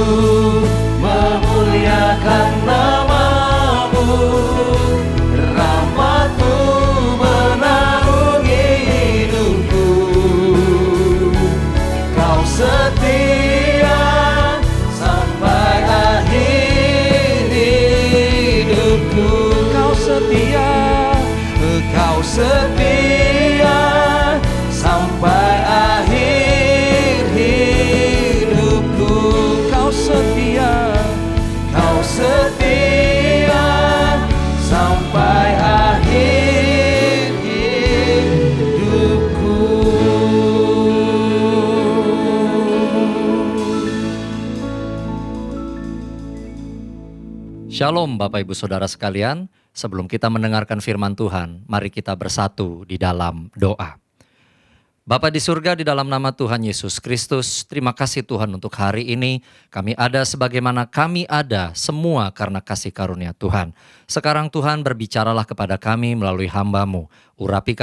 memuliakan nama-Mu. Rahmat-Mu menaungi hidupku. Kau setia sampai akhir hidupku. Kau setia, Kau setia sampai akhir hidupku. Kau setia, Kau setia sampai akhir hidupku. Shalom Bapak Ibu Saudara sekalian, sebelum kita mendengarkan firman Tuhan, mari kita bersatu di dalam doa. Bapa di surga, di dalam nama Tuhan Yesus Kristus, terima kasih Tuhan untuk hari ini. Kami ada sebagaimana kami ada, semua karena kasih karunia Tuhan. Sekarang Tuhan berbicaralah kepada kami melalui hamba-Mu. Urapi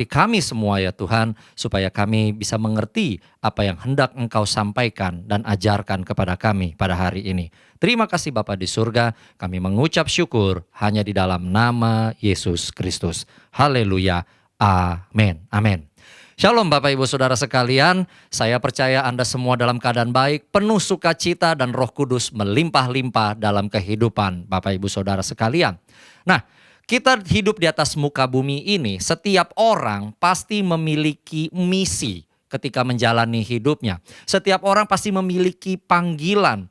kami semua ya Tuhan, supaya kami bisa mengerti apa yang hendak Engkau sampaikan dan ajarkan kepada kami pada hari ini. Terima kasih Bapa di surga, kami mengucap syukur hanya di dalam nama Yesus Kristus. Haleluya, amin, amin. Shalom Bapak Ibu Saudara sekalian, saya percaya Anda semua dalam keadaan baik, penuh sukacita dan Roh Kudus melimpah-limpah dalam kehidupan Bapak Ibu Saudara sekalian. Nah, kita hidup di atas muka bumi ini, setiap orang pasti memiliki misi ketika menjalani hidupnya. Setiap orang pasti memiliki panggilan,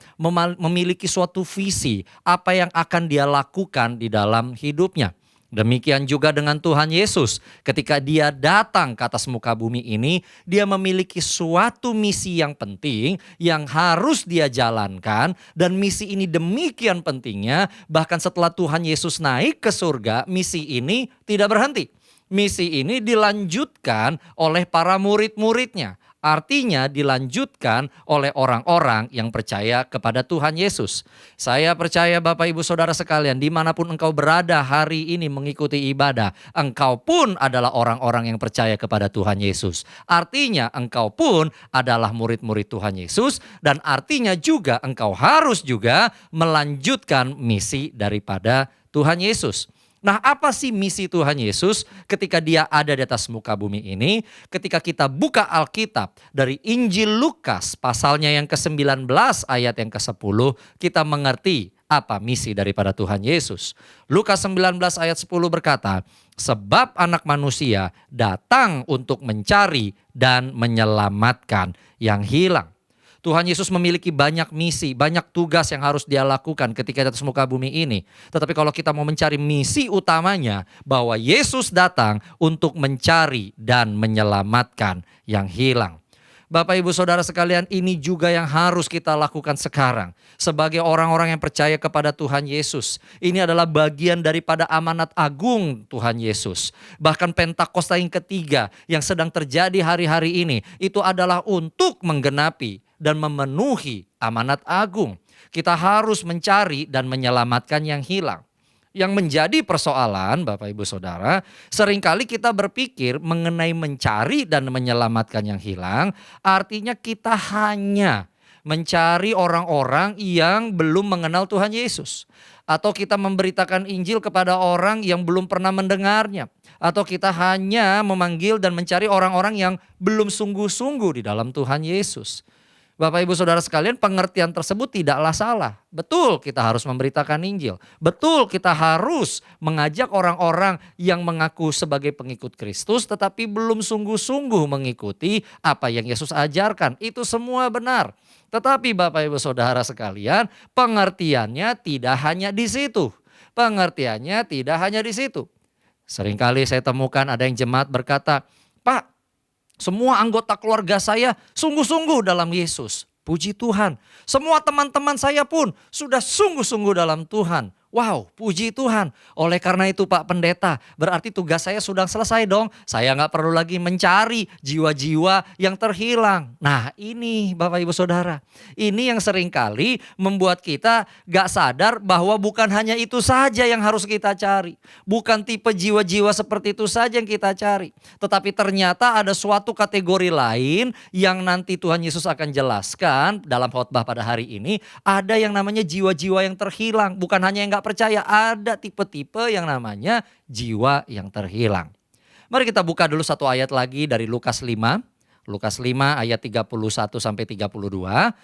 memiliki suatu visi, apa yang akan dia lakukan di dalam hidupnya. Demikian juga dengan Tuhan Yesus, ketika dia datang ke atas muka bumi ini, dia memiliki suatu misi yang penting yang harus dia jalankan, dan misi ini demikian pentingnya, bahkan setelah Tuhan Yesus naik ke surga, misi ini tidak berhenti. Misi ini dilanjutkan oleh para murid-muridnya. Artinya dilanjutkan oleh orang-orang yang percaya kepada Tuhan Yesus. Saya percaya Bapak Ibu Saudara sekalian, dimanapun engkau berada hari ini mengikuti ibadah, engkau pun adalah orang-orang yang percaya kepada Tuhan Yesus. Artinya engkau pun adalah murid-murid Tuhan Yesus, dan artinya juga engkau harus juga melanjutkan misi daripada Tuhan Yesus. Nah, apa sih misi Tuhan Yesus ketika dia ada di atas muka bumi ini? Ketika kita buka Alkitab dari Injil Lukas pasalnya yang ke-19 ayat yang ke-10, kita mengerti apa misi daripada Tuhan Yesus. Lukas 19 ayat 10 berkata, sebab anak manusia datang untuk mencari dan menyelamatkan yang hilang. Tuhan Yesus memiliki banyak misi, banyak tugas yang harus dia lakukan ketika di atas muka bumi ini. Tetapi kalau kita mau mencari misi utamanya, bahwa Yesus datang untuk mencari dan menyelamatkan yang hilang. Bapak Ibu Saudara sekalian, ini juga yang harus kita lakukan sekarang. Sebagai orang-orang yang percaya kepada Tuhan Yesus. Ini adalah bagian daripada amanat agung Tuhan Yesus. Bahkan Pentakosta yang ketiga yang sedang terjadi hari-hari ini, itu adalah untuk menggenapi dan memenuhi amanat agung. Kita harus mencari dan menyelamatkan yang hilang. Yang menjadi persoalan Bapak Ibu Saudara, seringkali kita berpikir mengenai mencari dan menyelamatkan yang hilang, artinya kita hanya mencari orang-orang yang belum mengenal Tuhan Yesus. Atau kita memberitakan Injil kepada orang yang belum pernah mendengarnya. Atau kita hanya memanggil dan mencari orang-orang yang belum sungguh-sungguh di dalam Tuhan Yesus. Bapak Ibu Saudara sekalian, pengertian tersebut tidaklah salah. Betul kita harus memberitakan Injil. Betul kita harus mengajak orang-orang yang mengaku sebagai pengikut Kristus tetapi belum sungguh-sungguh mengikuti apa yang Yesus ajarkan. Itu semua benar. Tetapi Bapak Ibu Saudara sekalian, pengertiannya tidak hanya di situ. Pengertiannya tidak hanya di situ. Seringkali saya temukan ada yang jemaat berkata, "Pak, semua anggota keluarga saya sungguh-sungguh dalam Yesus." Puji Tuhan. Semua teman-teman saya pun sudah sungguh-sungguh dalam Tuhan. Wow, puji Tuhan. Oleh karena itu Pak Pendeta, berarti tugas saya sudah selesai dong. Saya nggak perlu lagi mencari jiwa-jiwa yang terhilang. Nah ini Bapak Ibu Saudara. Ini yang seringkali membuat kita gak sadar bahwa bukan hanya itu saja yang harus kita cari. Bukan tipe jiwa-jiwa seperti itu saja yang kita cari. Tetapi ternyata ada suatu kategori lain yang nanti Tuhan Yesus akan jelaskan dalam khotbah pada hari ini. Ada yang namanya jiwa-jiwa yang terhilang. Bukan hanya yang gak percaya, ada tipe-tipe yang namanya jiwa yang terhilang. Mari kita buka dulu satu ayat lagi dari Lukas 5. Lukas 5 ayat 31 sampai 32.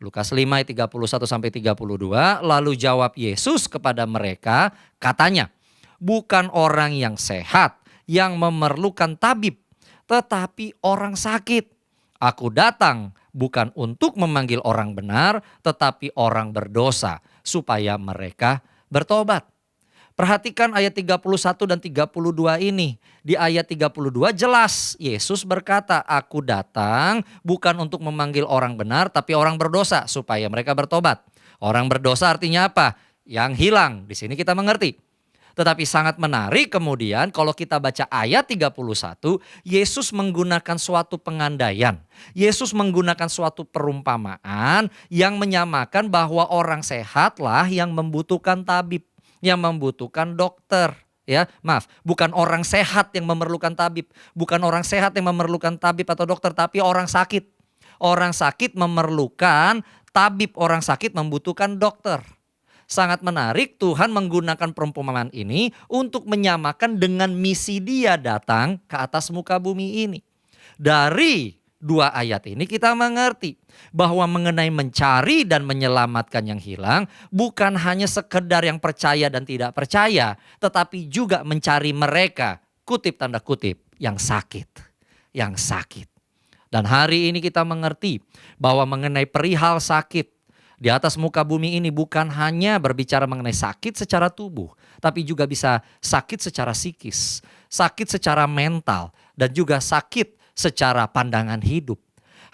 Lukas 5 ayat 31 sampai 32. Lalu jawab Yesus kepada mereka, katanya, "Bukan orang yang sehat yang memerlukan tabib, tetapi orang sakit. Aku datang bukan untuk memanggil orang benar, tetapi orang berdosa, supaya mereka bertobat." Perhatikan ayat 31 dan 32 ini. Di ayat 32 jelas Yesus berkata, "Aku datang bukan untuk memanggil orang benar tapi orang berdosa supaya mereka bertobat." Orang berdosa artinya apa? Yang hilang. Di sini kita mengerti. Tetapi sangat menarik kemudian kalau kita baca ayat 31, Yesus menggunakan suatu pengandaian. Yesus menggunakan suatu perumpamaan yang menyamakan bahwa orang sehatlah yang membutuhkan tabib, yang membutuhkan dokter. Ya, maaf, bukan orang sehat yang memerlukan tabib, bukan orang sehat yang memerlukan tabib atau dokter, tapi orang sakit. Orang sakit memerlukan tabib, orang sakit membutuhkan dokter. Sangat menarik Tuhan menggunakan perumpamaan ini untuk menyamakan dengan misi Dia datang ke atas muka bumi ini. Dari dua ayat ini kita mengerti bahwa mengenai mencari dan menyelamatkan yang hilang bukan hanya sekedar yang percaya dan tidak percaya, tetapi juga mencari mereka, kutip tanda kutip, yang sakit. Yang sakit. Dan hari ini kita mengerti bahwa mengenai perihal sakit di atas muka bumi ini bukan hanya berbicara mengenai sakit secara tubuh, tapi juga bisa sakit secara psikis, sakit secara mental, dan juga sakit secara pandangan hidup.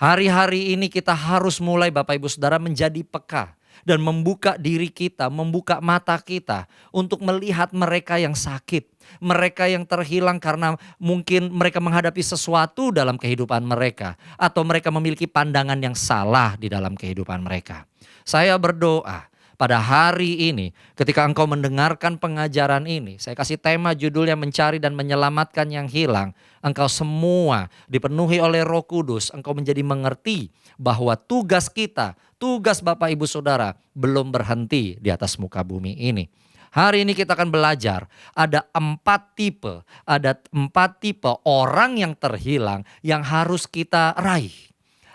Hari-hari ini kita harus mulai Bapak Ibu Saudara menjadi peka dan membuka diri kita, membuka mata kita untuk melihat mereka yang sakit. Mereka yang terhilang karena mungkin mereka menghadapi sesuatu dalam kehidupan mereka. Atau mereka memiliki pandangan yang salah di dalam kehidupan mereka. Saya berdoa pada hari ini ketika engkau mendengarkan pengajaran ini. Saya kasih tema judulnya mencari dan menyelamatkan yang hilang. Engkau semua dipenuhi oleh Roh Kudus. Engkau menjadi mengerti bahwa tugas kita, tugas Bapak Ibu Saudara belum berhenti di atas muka bumi ini. Hari ini kita akan belajar ada 4 tipe orang yang terhilang yang harus kita raih.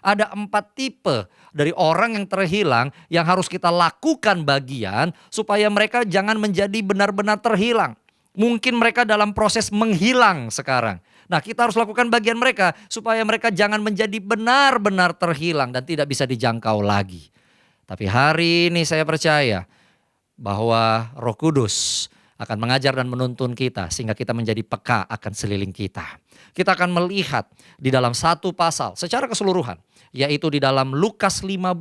Ada 4 tipe dari orang yang terhilang yang harus kita lakukan bagian supaya mereka jangan menjadi benar-benar terhilang. Mungkin mereka dalam proses menghilang sekarang. Nah, kita harus lakukan bagian mereka supaya mereka jangan menjadi benar-benar terhilang dan tidak bisa dijangkau lagi. Tapi hari ini saya percaya bahwa Roh Kudus akan mengajar dan menuntun kita sehingga kita menjadi peka akan sekeliling kita. Kita akan melihat di dalam satu pasal secara keseluruhan, yaitu di dalam Lukas 15,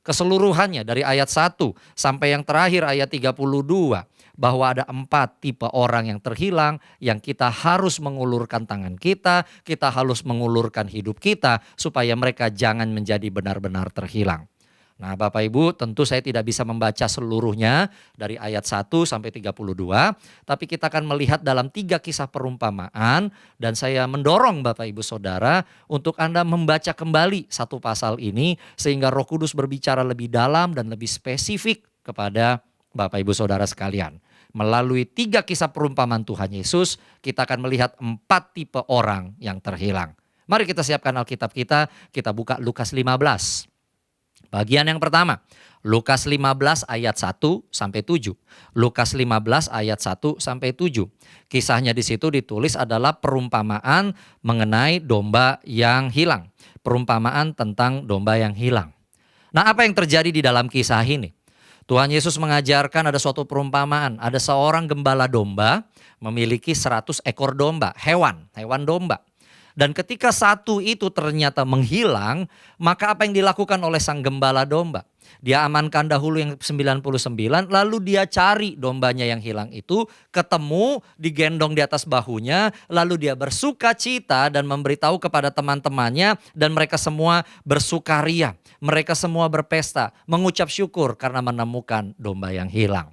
keseluruhannya dari ayat 1 sampai yang terakhir ayat 32. Bahwa ada 4 tipe orang yang terhilang yang kita harus mengulurkan tangan kita harus mengulurkan hidup kita supaya mereka jangan menjadi benar-benar terhilang. Nah Bapak Ibu, tentu saya tidak bisa membaca seluruhnya dari ayat 1 sampai 32, tapi kita akan melihat dalam 3 kisah perumpamaan dan saya mendorong Bapak Ibu Saudara untuk Anda membaca kembali satu pasal ini sehingga Roh Kudus berbicara lebih dalam dan lebih spesifik kepada Bapak Ibu Saudara sekalian. Melalui 3 kisah perumpamaan Tuhan Yesus, kita akan melihat 4 tipe orang yang terhilang. Mari kita siapkan Alkitab kita buka Lukas 15. Bagian yang pertama, Lukas 15 ayat 1 sampai 7. Lukas 15 ayat 1 sampai 7. Kisahnya di situ ditulis adalah perumpamaan mengenai domba yang hilang. Perumpamaan tentang domba yang hilang. Nah, apa yang terjadi di dalam kisah ini? Tuhan Yesus mengajarkan ada suatu perumpamaan. Ada seorang gembala domba memiliki 100 ekor domba, hewan domba. Dan ketika satu itu ternyata menghilang, maka apa yang dilakukan oleh sang gembala domba? Dia amankan dahulu yang 99, lalu dia cari dombanya yang hilang itu, ketemu, digendong di atas bahunya, lalu dia bersuka cita dan memberitahu kepada teman-temannya dan mereka semua bersukaria. Mereka semua berpesta, mengucap syukur karena menemukan domba yang hilang.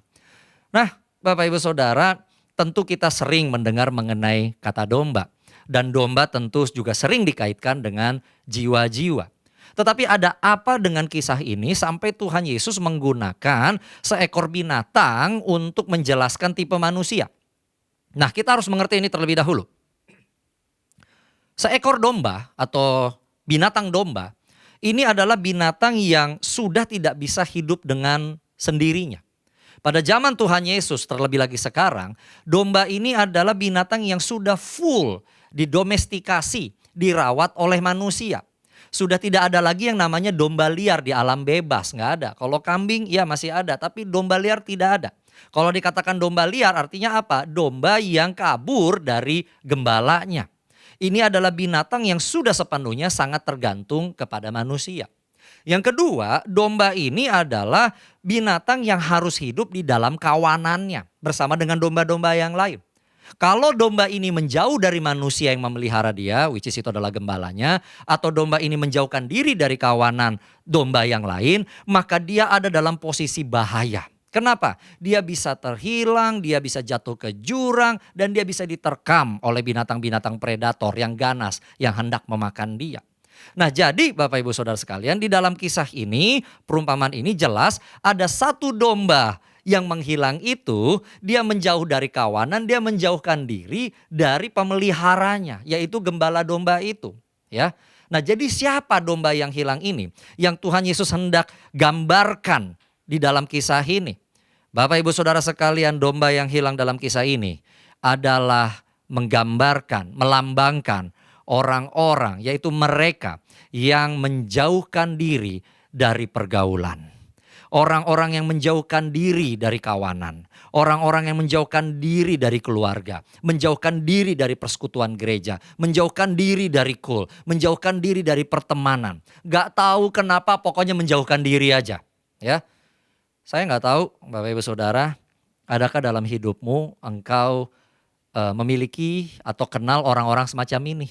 Nah, Bapak Ibu Saudara, tentu kita sering mendengar mengenai kata domba. Dan domba tentu juga sering dikaitkan dengan jiwa-jiwa. Tetapi ada apa dengan kisah ini sampai Tuhan Yesus menggunakan seekor binatang untuk menjelaskan tipe manusia? Nah, kita harus mengerti ini terlebih dahulu. Seekor domba atau binatang domba, ini adalah binatang yang sudah tidak bisa hidup dengan sendirinya. Pada zaman Tuhan Yesus terlebih lagi sekarang, domba ini adalah binatang yang sudah full didomestikasi, dirawat oleh manusia. Sudah tidak ada lagi yang namanya domba liar di alam bebas, nggak ada. Kalau kambing ya masih ada, tapi domba liar tidak ada. Kalau dikatakan domba liar artinya apa? Domba yang kabur dari gembalanya. Ini adalah binatang yang sudah sepenuhnya sangat tergantung kepada manusia. Yang kedua, domba ini adalah binatang yang harus hidup di dalam kawanannya bersama dengan domba-domba yang lain. Kalau domba ini menjauh dari manusia yang memelihara dia, which is itu adalah gembalanya, atau domba ini menjauhkan diri dari kawanan domba yang lain, maka dia ada dalam posisi bahaya. Kenapa? Dia bisa terhilang, dia bisa jatuh ke jurang, dan dia bisa diterkam oleh binatang-binatang predator yang ganas yang hendak memakan dia. Nah, jadi Bapak Ibu Saudara sekalian, di dalam kisah ini, perumpamaan ini jelas ada satu domba yang menghilang itu, dia menjauh dari kawanan, dia menjauhkan diri dari pemeliharanya, yaitu gembala domba itu. Ya, nah jadi siapa domba yang hilang ini? Yang Tuhan Yesus hendak gambarkan di dalam kisah ini. Bapak Ibu Saudara sekalian, domba yang hilang dalam kisah ini adalah menggambarkan, melambangkan orang-orang, yaitu mereka yang menjauhkan diri dari pergaulan. Orang-orang yang menjauhkan diri dari kawanan. Orang-orang yang menjauhkan diri dari keluarga. Menjauhkan diri dari persekutuan gereja. Menjauhkan diri dari kul. Menjauhkan diri dari pertemanan. Gak tahu kenapa, pokoknya menjauhkan diri aja. Ya, saya gak tahu Bapak Ibu Saudara, adakah dalam hidupmu engkau memiliki atau kenal orang-orang semacam ini?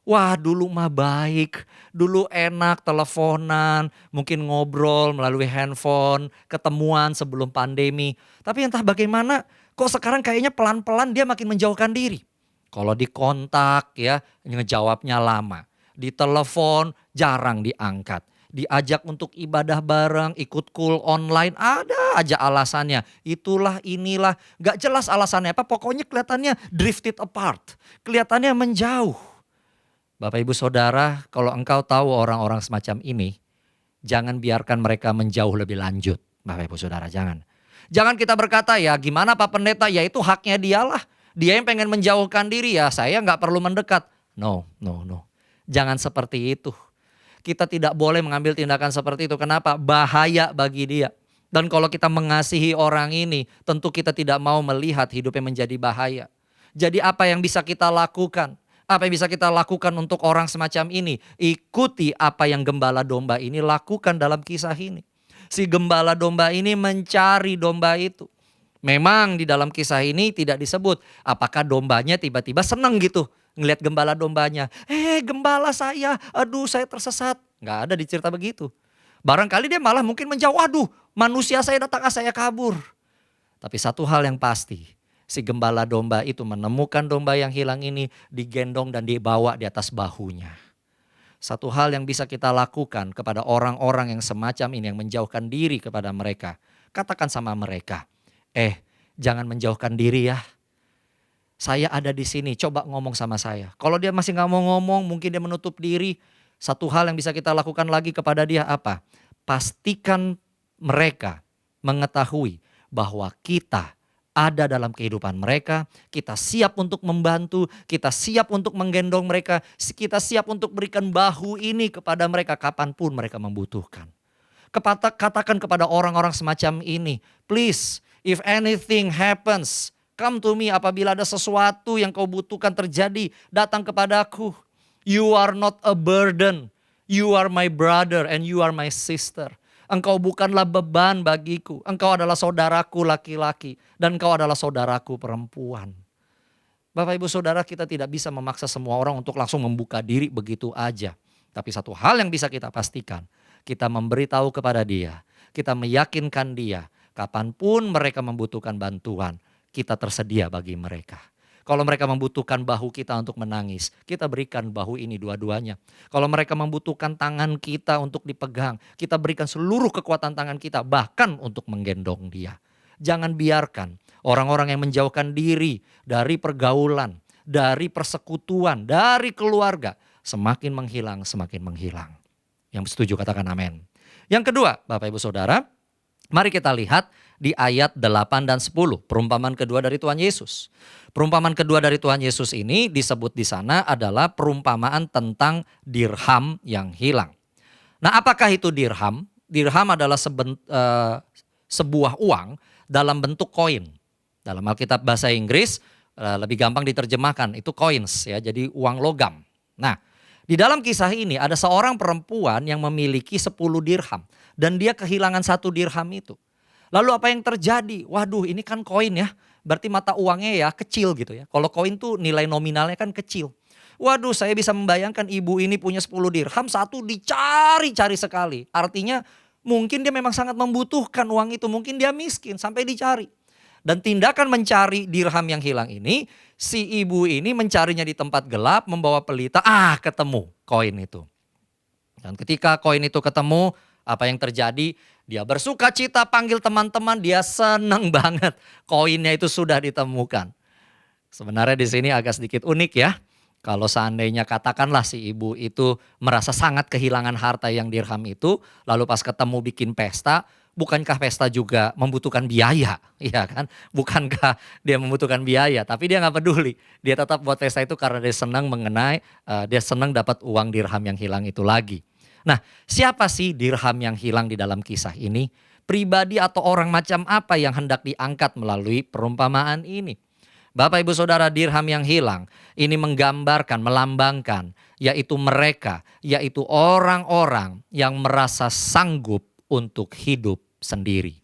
Wah, dulu mah baik, dulu enak teleponan, mungkin ngobrol melalui handphone, ketemuan sebelum pandemi. Tapi entah bagaimana, kok sekarang kayaknya pelan-pelan dia makin menjauhkan diri. Kalau dikontak ya, ngejawabnya lama. Di telepon jarang diangkat. Diajak untuk ibadah bareng, ikut kul online, ada aja alasannya. Itulah, inilah, gak jelas alasannya apa, pokoknya kelihatannya drifted apart. Kelihatannya menjauh. Bapak Ibu Saudara, kalau engkau tahu orang-orang semacam ini, jangan biarkan mereka menjauh lebih lanjut. Bapak Ibu Saudara, jangan. Jangan kita berkata, ya gimana Pak Pendeta, ya itu haknya dialah. Dia yang pengen menjauhkan diri, ya saya gak perlu mendekat. No. Jangan seperti itu. Kita tidak boleh mengambil tindakan seperti itu. Kenapa? Bahaya bagi dia. Dan kalau kita mengasihi orang ini, tentu kita tidak mau melihat hidupnya menjadi bahaya. Jadi apa yang bisa kita lakukan? Apa yang bisa kita lakukan untuk orang semacam ini? Ikuti apa yang gembala domba ini lakukan dalam kisah ini. Si gembala domba ini mencari domba itu. Memang di dalam kisah ini tidak disebut apakah dombanya tiba-tiba senang gitu ngelihat gembala dombanya. Gembala saya, aduh saya tersesat. Nggak ada dicerita begitu. Barangkali dia malah mungkin menjauh, waduh manusia saya datang, saya kabur. Tapi satu hal yang pasti, si gembala domba itu menemukan domba yang hilang ini, digendong dan dibawa di atas bahunya. Satu hal yang bisa kita lakukan kepada orang-orang yang semacam ini, yang menjauhkan diri kepada mereka. Katakan sama mereka, jangan menjauhkan diri ya. Saya ada di sini, coba ngomong sama saya. Kalau dia masih gak mau ngomong, mungkin dia menutup diri. Satu hal yang bisa kita lakukan lagi kepada dia apa? Pastikan mereka mengetahui bahwa kita ada dalam kehidupan mereka, kita siap untuk membantu, kita siap untuk menggendong mereka, kita siap untuk berikan bahu ini kepada mereka kapanpun mereka membutuhkan. Katakan kepada orang-orang semacam ini, please, if anything happens, come to me. Apabila ada sesuatu yang kau butuhkan terjadi, datang kepadaku. You are not a burden, you are my brother and you are my sister. Engkau bukanlah beban bagiku, engkau adalah saudaraku laki-laki dan engkau adalah saudaraku perempuan. Bapak Ibu Saudara, kita tidak bisa memaksa semua orang untuk langsung membuka diri begitu aja. Tapi satu hal yang bisa kita pastikan, kita memberitahu kepada dia, kita meyakinkan dia, kapanpun mereka membutuhkan bantuan, kita tersedia bagi mereka. Kalau mereka membutuhkan bahu kita untuk menangis, kita berikan bahu ini dua-duanya. Kalau mereka membutuhkan tangan kita untuk dipegang, kita berikan seluruh kekuatan tangan kita, bahkan untuk menggendong dia. Jangan biarkan orang-orang yang menjauhkan diri dari pergaulan, dari persekutuan, dari keluarga, semakin menghilang, semakin menghilang. Yang setuju katakan amin. Yang kedua, Bapak Ibu Saudara, mari kita lihat di ayat 8 dan 10, perumpamaan kedua dari Tuhan Yesus. Perumpamaan kedua dari Tuhan Yesus ini disebut di sana adalah perumpamaan tentang dirham yang hilang. Nah, apakah itu dirham? Dirham adalah sebuah uang dalam bentuk koin. Dalam Alkitab bahasa Inggris lebih gampang diterjemahkan, itu coins ya, jadi uang logam. Nah, di dalam kisah ini ada seorang perempuan yang memiliki 10 dirham dan dia kehilangan 1 dirham itu. Lalu apa yang terjadi? Waduh, ini kan koin ya, berarti mata uangnya ya kecil gitu ya. Kalau koin tuh nilai nominalnya kan kecil. Waduh, saya bisa membayangkan ibu ini punya 10 dirham, 1 dicari-cari sekali. Artinya mungkin dia memang sangat membutuhkan uang itu, mungkin dia miskin sampai dicari. Dan tindakan mencari dirham yang hilang ini, si ibu ini mencarinya di tempat gelap, membawa pelita, ketemu koin itu. Dan ketika koin itu ketemu, apa yang terjadi? Dia bersuka cita, panggil teman-teman, dia senang banget koinnya itu sudah ditemukan. Sebenarnya di sini agak sedikit unik ya. Kalau seandainya katakanlah si ibu itu merasa sangat kehilangan harta yang dirham itu, lalu pas ketemu bikin pesta, bukankah pesta juga membutuhkan biaya? Iya kan? Bukankah dia membutuhkan biaya? Tapi dia nggak peduli. Dia tetap buat pesta itu karena dia senang dia senang dapat uang dirham yang hilang itu lagi. Nah, siapa sih dirham yang hilang di dalam kisah ini? Pribadi atau orang macam apa yang hendak diangkat melalui perumpamaan ini? Bapak Ibu Saudara, dirham yang hilang ini menggambarkan, melambangkan, yaitu mereka, yaitu orang-orang yang merasa sanggup untuk hidup sendiri.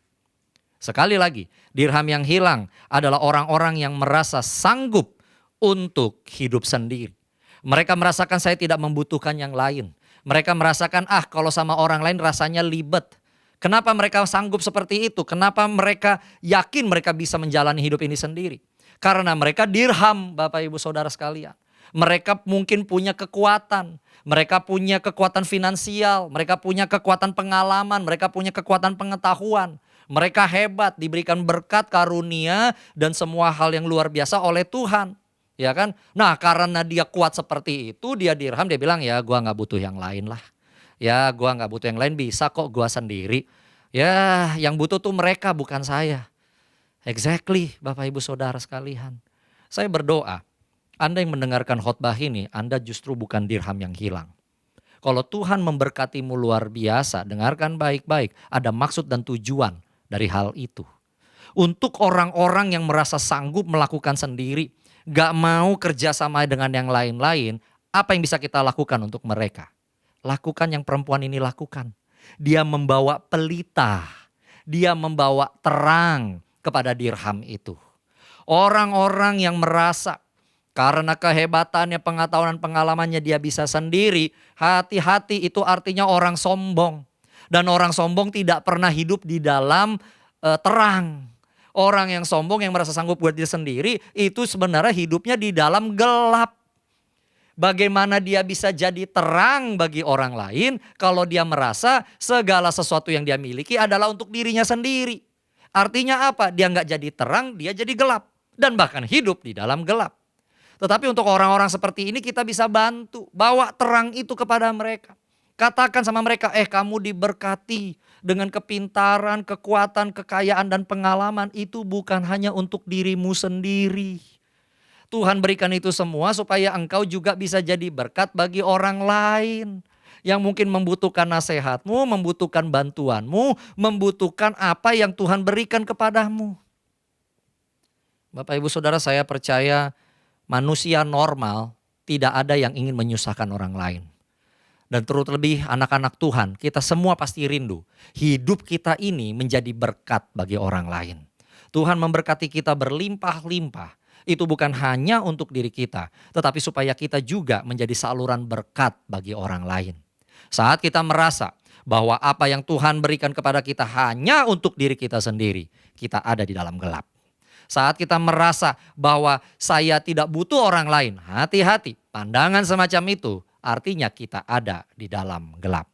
Sekali lagi, dirham yang hilang adalah orang-orang yang merasa sanggup untuk hidup sendiri. Mereka merasakan saya tidak membutuhkan yang lain. Mereka merasakan kalau sama orang lain rasanya libet. Kenapa mereka sanggup seperti itu? Kenapa mereka yakin mereka bisa menjalani hidup ini sendiri? Karena mereka dirham, Bapak Ibu Saudara sekalian. Mereka mungkin punya kekuatan. Mereka punya kekuatan finansial. Mereka punya kekuatan pengalaman. Mereka punya kekuatan pengetahuan. Mereka hebat, diberikan berkat, karunia, dan semua hal yang luar biasa oleh Tuhan. Ya kan? Nah, karena dia kuat seperti itu, dia dirham, dia bilang ya gua gak butuh yang lain lah. Ya gua gak butuh yang lain, bisa kok gua sendiri. Ya yang butuh tuh mereka bukan saya. Exactly Bapak Ibu Saudara sekalian. Saya berdoa, Anda yang mendengarkan khotbah ini, Anda justru bukan dirham yang hilang. Kalau Tuhan memberkatimu luar biasa, dengarkan baik-baik, ada maksud dan tujuan dari hal itu. Untuk orang-orang yang merasa sanggup melakukan sendiri, gak mau kerjasama dengan yang lain-lain, apa yang bisa kita lakukan untuk mereka? Lakukan yang perempuan ini lakukan. Dia membawa pelita, dia membawa terang kepada dirham itu. Orang-orang yang merasa karena kehebatannya, pengetahuan, pengalamannya dia bisa sendiri, hati-hati, itu artinya orang sombong. Dan orang sombong tidak pernah hidup di dalam terang. Orang yang sombong yang merasa sanggup buat diri sendiri itu sebenarnya hidupnya di dalam gelap. Bagaimana dia bisa jadi terang bagi orang lain kalau dia merasa segala sesuatu yang dia miliki adalah untuk dirinya sendiri. Artinya apa? Dia nggak jadi terang, dia jadi gelap. Dan bahkan hidup di dalam gelap. Tetapi untuk orang-orang seperti ini kita bisa bantu. Bawa terang itu kepada mereka. Katakan sama mereka, kamu diberkati dengan kepintaran, kekuatan, kekayaan, dan pengalaman. Itu bukan hanya untuk dirimu sendiri. Tuhan berikan itu semua supaya engkau juga bisa jadi berkat bagi orang lain. Yang mungkin membutuhkan nasihatmu, membutuhkan bantuanmu, membutuhkan apa yang Tuhan berikan kepadamu. Bapak Ibu Saudara, saya percaya manusia normal tidak ada yang ingin menyusahkan orang lain. Dan terlebih anak-anak Tuhan, kita semua pasti rindu. Hidup kita ini menjadi berkat bagi orang lain. Tuhan memberkati kita berlimpah-limpah. Itu bukan hanya untuk diri kita, tetapi supaya kita juga menjadi saluran berkat bagi orang lain. Saat kita merasa bahwa apa yang Tuhan berikan kepada kita hanya untuk diri kita sendiri, kita ada di dalam gelap. Saat kita merasa bahwa saya tidak butuh orang lain, hati-hati, pandangan semacam itu artinya kita ada di dalam gelap.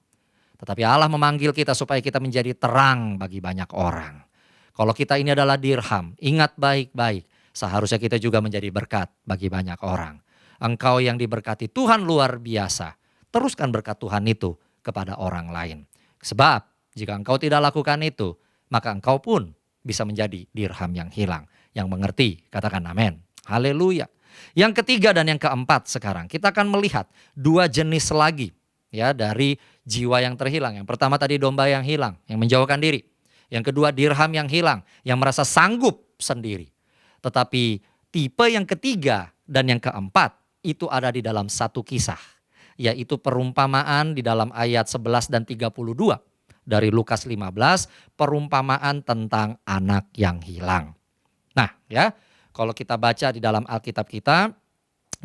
Tetapi Allah memanggil kita supaya kita menjadi terang bagi banyak orang. Kalau kita ini adalah dirham, ingat baik-baik, seharusnya kita juga menjadi berkat bagi banyak orang. Engkau yang diberkati Tuhan luar biasa, teruskan berkat Tuhan itu kepada orang lain. Sebab jika engkau tidak lakukan itu, maka engkau pun bisa menjadi dirham yang hilang. Yang mengerti, katakan amin. Haleluya. Yang ketiga dan yang keempat sekarang, kita akan melihat dua jenis lagi ya dari jiwa yang terhilang. Yang pertama tadi domba yang hilang, yang menjauhkan diri. Yang kedua dirham yang hilang, yang merasa sanggup sendiri. Tetapi tipe yang ketiga dan yang keempat itu ada di dalam satu kisah. Yaitu perumpamaan di dalam ayat 11 dan 32 dari Lukas 15, perumpamaan tentang anak yang hilang. Nah ya, kalau kita baca di dalam Alkitab kita,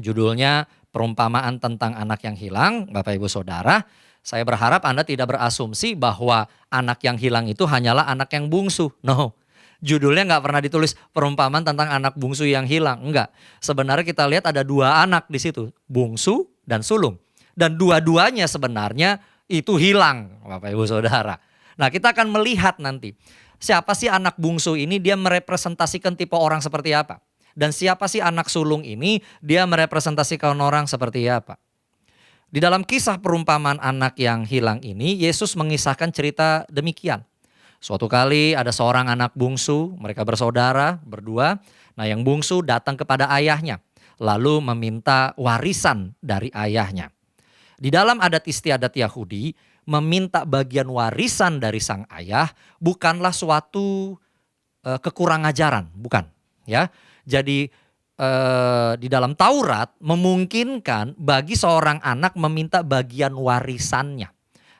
judulnya perumpamaan tentang anak yang hilang. Bapak Ibu Saudara, saya berharap Anda tidak berasumsi bahwa anak yang hilang itu hanyalah anak yang bungsu. No, judulnya nggak pernah ditulis perumpamaan tentang anak bungsu yang hilang. Enggak, sebenarnya kita lihat ada dua anak di situ, bungsu dan sulung. Dan dua-duanya sebenarnya itu hilang, Bapak Ibu Saudara. Nah kita akan melihat nanti. Siapa sih anak bungsu ini, dia merepresentasikan tipe orang seperti apa. Dan siapa sih anak sulung ini, dia merepresentasikan orang seperti apa. Di dalam kisah perumpamaan anak yang hilang ini, Yesus mengisahkan cerita demikian. Suatu kali ada seorang anak bungsu, mereka bersaudara berdua. Nah yang bungsu datang kepada ayahnya, lalu meminta warisan dari ayahnya. Di dalam adat istiadat Yahudi, meminta bagian warisan dari sang ayah bukanlah suatu kekurang ajaran, bukan. Ya, jadi di dalam Taurat memungkinkan bagi seorang anak meminta bagian warisannya.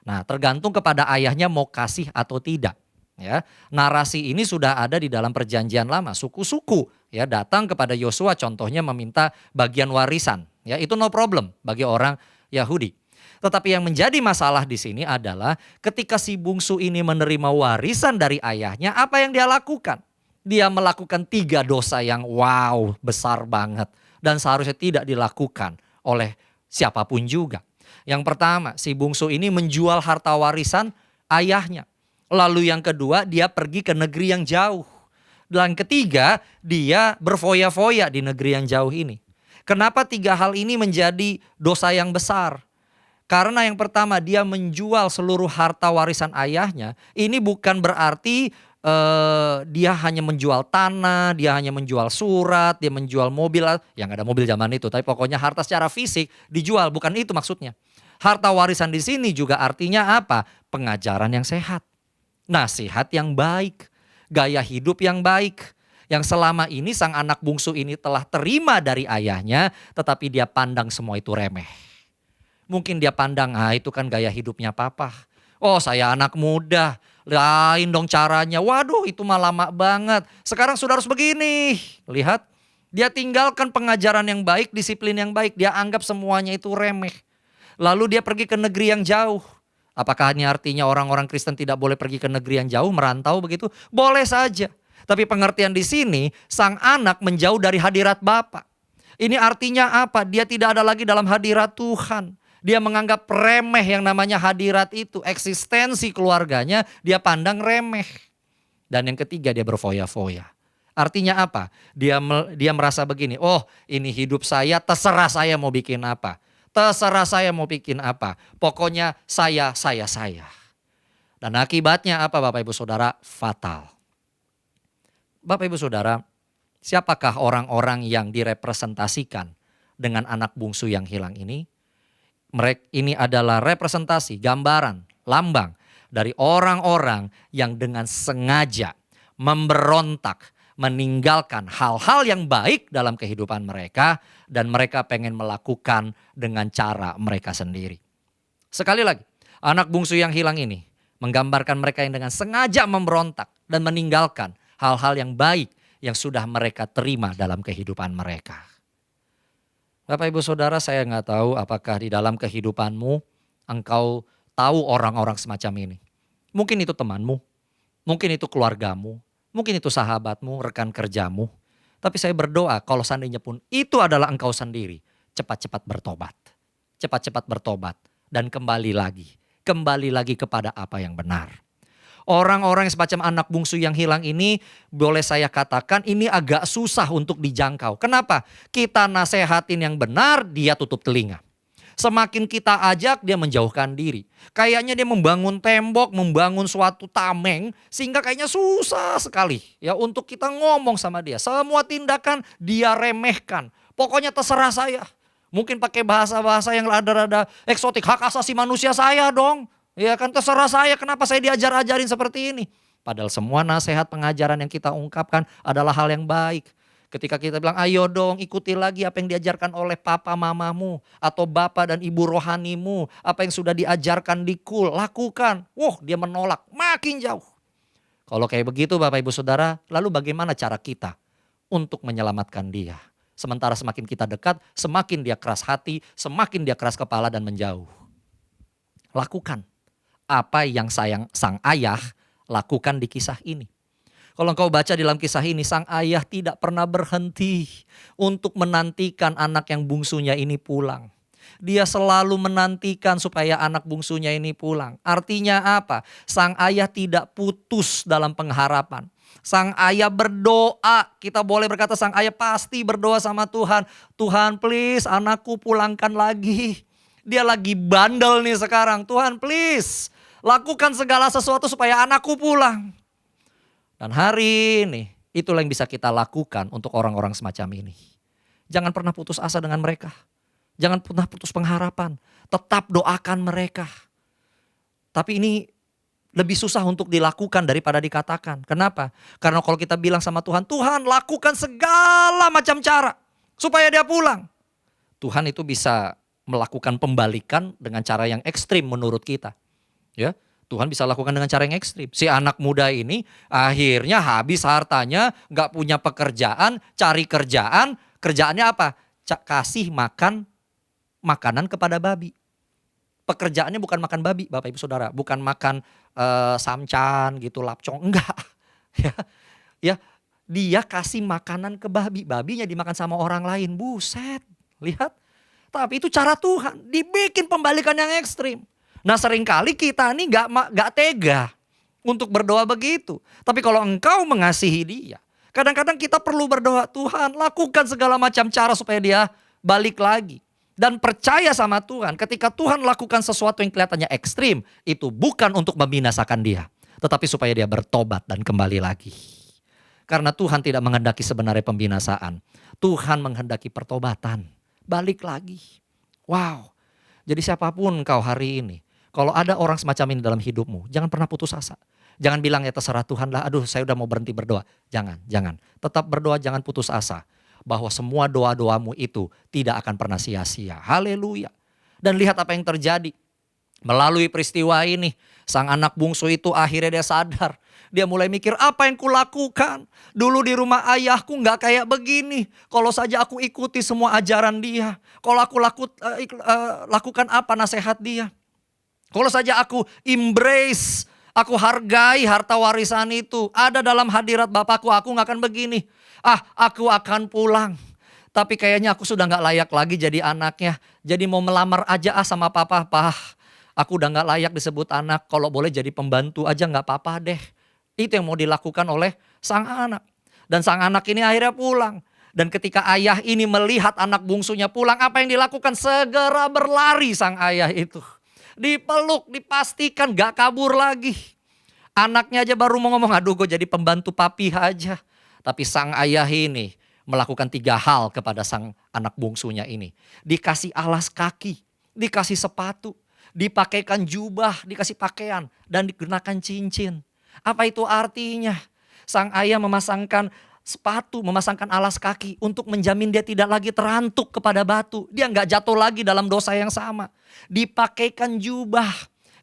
Nah, tergantung kepada ayahnya mau kasih atau tidak. Ya, narasi ini sudah ada di dalam Perjanjian Lama. Suku-suku ya datang kepada Yosua, contohnya meminta bagian warisan. Ya, itu no problem bagi orang Yahudi. Tetapi yang menjadi masalah di sini adalah ketika si bungsu ini menerima warisan dari ayahnya, apa yang dia lakukan? Dia melakukan 3 dosa yang wow, besar banget. Dan seharusnya tidak dilakukan oleh siapapun juga. Yang pertama, si bungsu ini menjual harta warisan ayahnya. Lalu yang kedua, dia pergi ke negeri yang jauh. Dan ketiga, dia berfoya-foya di negeri yang jauh ini. Kenapa 3 hal ini menjadi dosa yang besar? Karena yang pertama, dia menjual seluruh harta warisan ayahnya. Ini bukan berarti dia hanya menjual tanah, dia hanya menjual surat, dia menjual mobil. Yang ada mobil zaman itu, tapi pokoknya harta secara fisik dijual, bukan itu maksudnya. Harta warisan di sini juga artinya apa? Pengajaran yang sehat, nasihat yang baik, gaya hidup yang baik. Yang selama ini sang anak bungsu ini telah terima dari ayahnya, tetapi dia pandang semua itu remeh. Mungkin dia pandang, itu kan gaya hidupnya papa. Oh, saya anak muda, lain dong caranya. Waduh, itu mah lama banget. Sekarang sudah harus begini. Lihat, dia tinggalkan pengajaran yang baik, disiplin yang baik. Dia anggap semuanya itu remeh. Lalu dia pergi ke negeri yang jauh. Apakah ini artinya orang-orang Kristen tidak boleh pergi ke negeri yang jauh, merantau begitu? Boleh saja. Tapi pengertian di sini, sang anak menjauh dari hadirat Bapa. Ini artinya apa? Dia tidak ada lagi dalam hadirat Tuhan. Dia menganggap remeh yang namanya hadirat itu. Eksistensi keluarganya dia pandang remeh. Dan yang ketiga, dia berfoya-foya. Artinya apa? Dia merasa begini, oh ini hidup saya, terserah saya mau bikin apa. Terserah saya mau bikin apa. Pokoknya saya. Dan akibatnya apa Bapak Ibu Saudara? Fatal. Bapak Ibu Saudara, siapakah orang-orang yang direpresentasikan dengan anak bungsu yang hilang ini? Ini adalah representasi, gambaran, lambang dari orang-orang yang dengan sengaja memberontak, meninggalkan hal-hal yang baik dalam kehidupan mereka dan mereka pengen melakukan dengan cara mereka sendiri. Sekali lagi, anak bungsu yang hilang ini menggambarkan mereka yang dengan sengaja memberontak dan meninggalkan hal-hal yang baik yang sudah mereka terima dalam kehidupan mereka. Bapak Ibu Saudara, saya nggak tahu apakah di dalam kehidupanmu engkau tahu orang-orang semacam ini. Mungkin itu temanmu, mungkin itu keluargamu, mungkin itu sahabatmu, rekan kerjamu. Tapi saya berdoa kalau seandainya pun itu adalah engkau sendiri, cepat-cepat bertobat. Cepat-cepat bertobat dan kembali lagi kepada apa yang benar. Orang-orang yang semacam anak bungsu yang hilang ini boleh saya katakan ini agak susah untuk dijangkau. Kenapa? Kita nasehatin yang benar, dia tutup telinga. Semakin kita ajak, dia menjauhkan diri. Kayaknya dia membangun tembok, membangun suatu tameng sehingga kayaknya susah sekali ya untuk kita ngomong sama dia. Semua tindakan dia remehkan. Pokoknya terserah saya. Mungkin pakai bahasa-bahasa yang rada-rada eksotik, hak asasi manusia saya dong. Ya kan terserah saya, kenapa saya diajar-ajarin seperti ini. Padahal semua nasihat pengajaran yang kita ungkapkan adalah hal yang baik. Ketika kita bilang ayo dong ikuti lagi apa yang diajarkan oleh papa mamamu. Atau bapak dan ibu rohanimu. Apa yang sudah diajarkan di kul, lakukan. Wah dia menolak, makin jauh. Kalau kayak begitu Bapak Ibu Saudara, lalu bagaimana cara kita untuk menyelamatkan dia? Sementara semakin kita dekat, semakin dia keras hati, semakin dia keras kepala dan menjauh. Lakukan apa yang sang ayah lakukan di kisah ini. Kalau engkau baca di dalam kisah ini, sang ayah tidak pernah berhenti untuk menantikan anak yang bungsunya ini pulang. Dia selalu menantikan supaya anak bungsunya ini pulang. Artinya apa? Sang ayah tidak putus dalam pengharapan. Sang ayah berdoa, kita boleh berkata sang ayah pasti berdoa sama Tuhan. Tuhan please anakku pulangkan lagi. Dia lagi bandel nih sekarang. Tuhan please lakukan segala sesuatu supaya anakku pulang. Dan hari ini itulah yang bisa kita lakukan untuk orang-orang semacam ini. Jangan pernah putus asa dengan mereka. Jangan pernah putus pengharapan. Tetap doakan mereka. Tapi ini lebih susah untuk dilakukan daripada dikatakan. Kenapa? Karena kalau kita bilang sama Tuhan, Tuhan lakukan segala macam cara supaya dia pulang. Tuhan itu bisa melakukan pembalikan dengan cara yang ekstrim menurut kita. Ya, Tuhan bisa lakukan dengan cara yang ekstrim. Si anak muda ini akhirnya habis hartanya, gak punya pekerjaan, cari kerjaan. Kerjaannya apa? Kasih makanan kepada babi. Pekerjaannya bukan makan babi Bapak Ibu Saudara. Bukan makan samcan gitu, lapcong. Enggak. Ya, dia kasih makanan ke babi. Babinya dimakan sama orang lain. Buset, lihat. Tapi itu cara Tuhan. Dibikin pembalikan yang ekstrim. Nah seringkali kita ini gak tega untuk berdoa begitu. Tapi kalau engkau mengasihi dia, kadang-kadang kita perlu berdoa, Tuhan lakukan segala macam cara supaya dia balik lagi. Dan percaya sama Tuhan, ketika Tuhan lakukan sesuatu yang kelihatannya ekstrim, itu bukan untuk membinasakan dia. Tetapi supaya dia bertobat dan kembali lagi. Karena Tuhan tidak menghendaki sebenarnya pembinasaan. Tuhan menghendaki pertobatan, balik lagi. Wow, jadi siapapun kau hari ini, kalau ada orang semacam ini dalam hidupmu, jangan pernah putus asa. Jangan bilang ya terserah Tuhan lah, aduh saya udah mau berhenti berdoa. Jangan. Tetap berdoa, jangan putus asa. Bahwa semua doa-doamu itu tidak akan pernah sia-sia. Haleluya. Dan lihat apa yang terjadi. Melalui peristiwa ini, sang anak bungsu itu akhirnya dia sadar. Dia mulai mikir, apa yang kulakukan? Dulu di rumah ayahku gak kayak begini. Kalau saja aku ikuti semua ajaran dia. Kalau aku lakukan apa nasihat dia. Kalau saja aku embrace, aku hargai harta warisan itu. Ada dalam hadirat Bapakku, aku gak akan begini. Aku akan pulang. Tapi kayaknya aku sudah gak layak lagi jadi anaknya. Jadi mau melamar aja sama papa. Aku udah gak layak disebut anak. Kalau boleh jadi pembantu aja gak apa-apa deh. Itu yang mau dilakukan oleh sang anak. Dan sang anak ini akhirnya pulang. Dan ketika ayah ini melihat anak bungsunya pulang, apa yang dilakukan? Segera berlari sang ayah itu. Dipeluk, dipastikan gak kabur lagi. Anaknya aja baru mau ngomong, aduh gue jadi pembantu papi aja. Tapi sang ayah ini melakukan 3 hal kepada sang anak bungsunya ini. Dikasih alas kaki, dikasih sepatu, dipakaikan jubah, dikasih pakaian, dan dikenakan cincin. Apa itu artinya? Sang ayah memasangkan sepatu, memasangkan alas kaki untuk menjamin dia tidak lagi terantuk kepada batu. Dia nggak jatuh lagi dalam dosa yang sama. Dipakaikan jubah.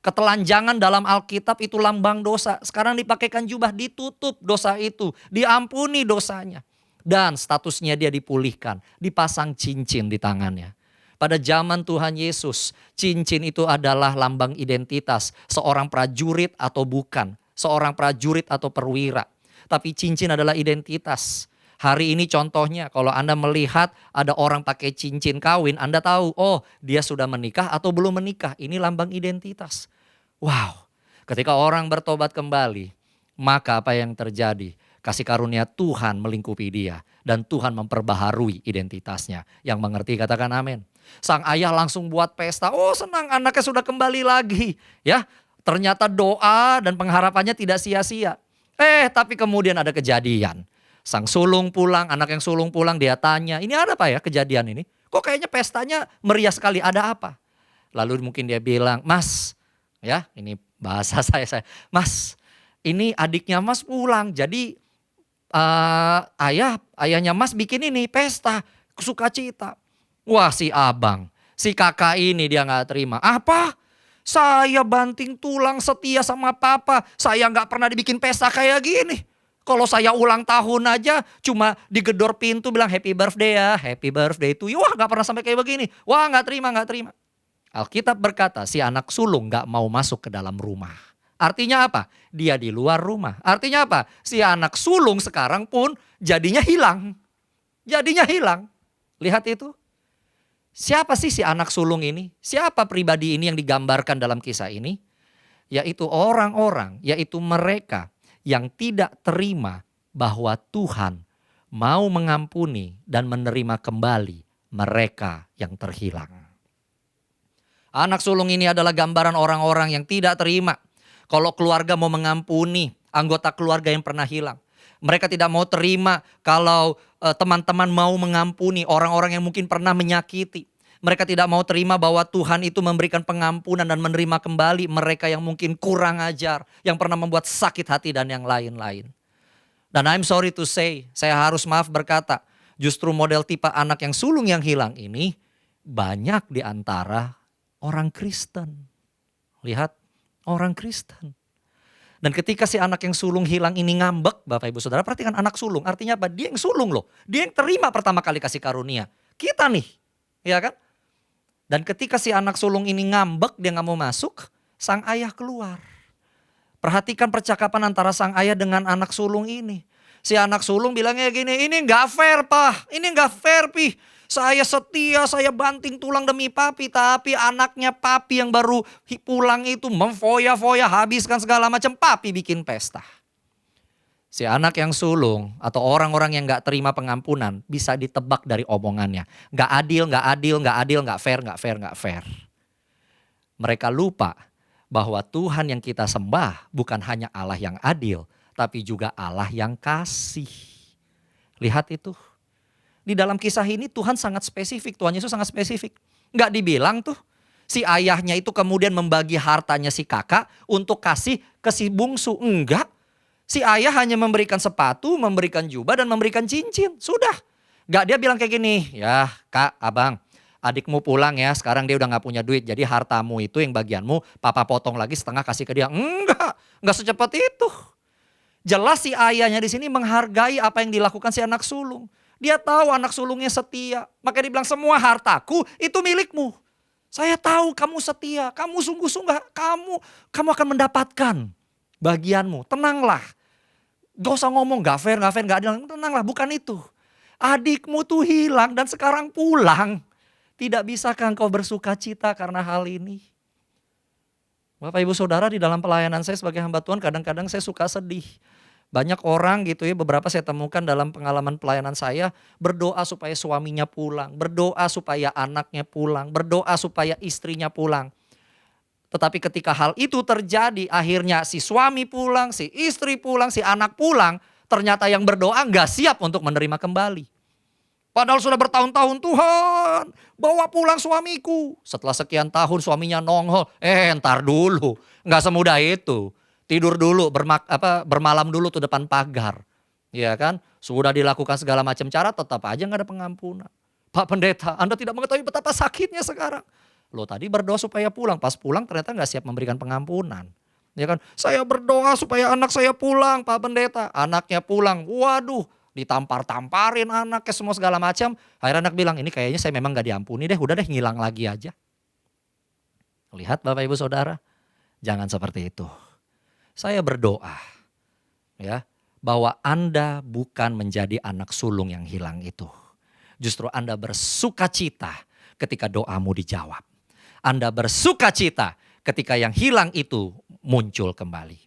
Ketelanjangan dalam Alkitab itu lambang dosa. Sekarang dipakaikan jubah, ditutup dosa itu. Diampuni dosanya. Dan statusnya dia dipulihkan. Dipasang cincin di tangannya. Pada zaman Tuhan Yesus, cincin itu adalah lambang identitas seorang prajurit atau bukan, seorang prajurit atau perwira. Tapi cincin adalah identitas. Hari ini contohnya kalau Anda melihat ada orang pakai cincin kawin, Anda tahu, oh dia sudah menikah atau belum menikah. Ini lambang identitas. Wow, ketika orang bertobat kembali, maka apa yang terjadi? Kasih karunia Tuhan melingkupi dia dan Tuhan memperbaharui identitasnya. Yang mengerti katakan amin. Sang ayah langsung buat pesta. Oh senang anaknya sudah kembali lagi. Ya, ternyata doa dan pengharapannya tidak sia-sia. Tapi kemudian ada kejadian. Sang sulung pulang, anak yang sulung pulang dia tanya, ini ada apa ya kejadian ini? Kok kayaknya pestanya meriah sekali, ada apa? Lalu mungkin dia bilang, Mas, ya ini bahasa saya, Mas, ini adiknya Mas pulang. Jadi ayahnya Mas bikin ini pesta, sukacita. Wah si abang, si kakak ini dia gak terima. Apa? Saya banting tulang setia sama papa. Saya gak pernah dibikin pesta kayak gini. Kalau saya ulang tahun aja cuma digedor pintu bilang happy birthday ya. Happy birthday to you. Wah gak pernah sampai kayak begini. Wah gak terima. Alkitab berkata si anak sulung gak mau masuk ke dalam rumah. Artinya apa? Dia di luar rumah. Artinya apa? Si anak sulung sekarang pun jadinya hilang. Lihat itu. Siapa sih si anak sulung ini? Siapa pribadi ini yang digambarkan dalam kisah ini? Yaitu orang-orang, yaitu mereka yang tidak terima bahwa Tuhan mau mengampuni dan menerima kembali mereka yang terhilang. Anak sulung ini adalah gambaran orang-orang yang tidak terima kalau keluarga mau mengampuni anggota keluarga yang pernah hilang. Mereka tidak mau terima kalau teman-teman mau mengampuni orang-orang yang mungkin pernah menyakiti. Mereka tidak mau terima bahwa Tuhan itu memberikan pengampunan dan menerima kembali mereka yang mungkin kurang ajar, yang pernah membuat sakit hati dan yang lain-lain. Dan I'm sorry to say, saya harus maaf berkata, justru model tipe anak yang sulung yang hilang ini banyak di antara orang Kristen. Lihat, orang Kristen. Dan ketika si anak yang sulung hilang ini ngambek, Bapak Ibu Saudara, perhatikan anak sulung. Artinya apa? Dia yang sulung loh. Dia yang terima pertama kali kasih karunia. Kita nih, ya kan? Dan ketika si anak sulung ini ngambek, dia gak mau masuk, sang ayah keluar. Perhatikan percakapan antara sang ayah dengan anak sulung ini. Si anak sulung bilangnya gini, ini gak fair Pak, ini gak fair Pi. Saya setia, saya banting tulang demi papi. Tapi anaknya papi yang baru pulang itu memfoya-foya, habiskan segala macam. Papi bikin pesta. Si anak yang sulung atau orang-orang yang gak terima pengampunan bisa ditebak dari omongannya. Gak adil, gak fair. Mereka lupa bahwa Tuhan yang kita sembah bukan hanya Allah yang adil, tapi juga Allah yang kasih. Lihat itu. Di dalam kisah ini Tuhan sangat spesifik, Tuhan Yesus sangat spesifik. Gak dibilang tuh Si ayahnya itu kemudian membagi hartanya si kakak untuk kasih ke si bungsu. Enggak. Si ayah hanya memberikan sepatu, memberikan jubah, dan memberikan cincin. Sudah. Enggak, dia bilang kayak gini, ya kak, abang, adikmu pulang ya, sekarang dia udah gak punya duit. Jadi hartamu itu yang bagianmu, papa potong lagi setengah kasih ke dia. Enggak secepat itu. Jelas si ayahnya di sini menghargai apa yang dilakukan si anak sulung. Dia tahu anak sulungnya setia. Makanya dia bilang semua hartaku itu milikmu. Saya tahu kamu setia, kamu sungguh-sungguh, kamu akan mendapatkan bagianmu. Tenanglah. Gak usah ngomong gak fair, gak adil. Tenanglah, bukan itu. Adikmu tuh hilang dan sekarang pulang. Tidak bisakah engkau bersuka cita karena hal ini? Bapak ibu saudara, di dalam pelayanan saya sebagai hamba Tuhan kadang-kadang saya suka sedih. Banyak orang gitu ya, beberapa saya temukan dalam pengalaman pelayanan saya berdoa supaya suaminya pulang, berdoa supaya anaknya pulang, berdoa supaya istrinya pulang. Tetapi ketika hal itu terjadi, akhirnya si suami pulang, si istri pulang, si anak pulang, ternyata yang berdoa nggak siap untuk menerima kembali. Padahal sudah bertahun-tahun, Tuhan bawa pulang suamiku. Setelah sekian tahun suaminya nongol, ntar dulu, nggak semudah itu. Tidur dulu, bermalam dulu tuh depan pagar. Ya kan, sudah dilakukan segala macam cara, tetap aja nggak ada pengampunan. Pak Pendeta, Anda tidak mengetahui betapa sakitnya sekarang. Loh tadi berdoa supaya pulang, pas pulang ternyata nggak siap memberikan pengampunan. Ya kan, saya berdoa supaya anak saya pulang, Pak Pendeta. Anaknya pulang, waduh, ditampar-tamparin anaknya semua segala macam. Akhirnya anak bilang, ini kayaknya saya memang gak diampuni deh, udah deh ngilang lagi aja. Lihat Bapak Ibu Saudara, jangan seperti itu. Saya berdoa ya bahwa Anda bukan menjadi anak sulung yang hilang itu. Justru Anda bersukacita ketika doamu dijawab. Anda bersukacita ketika yang hilang itu muncul kembali.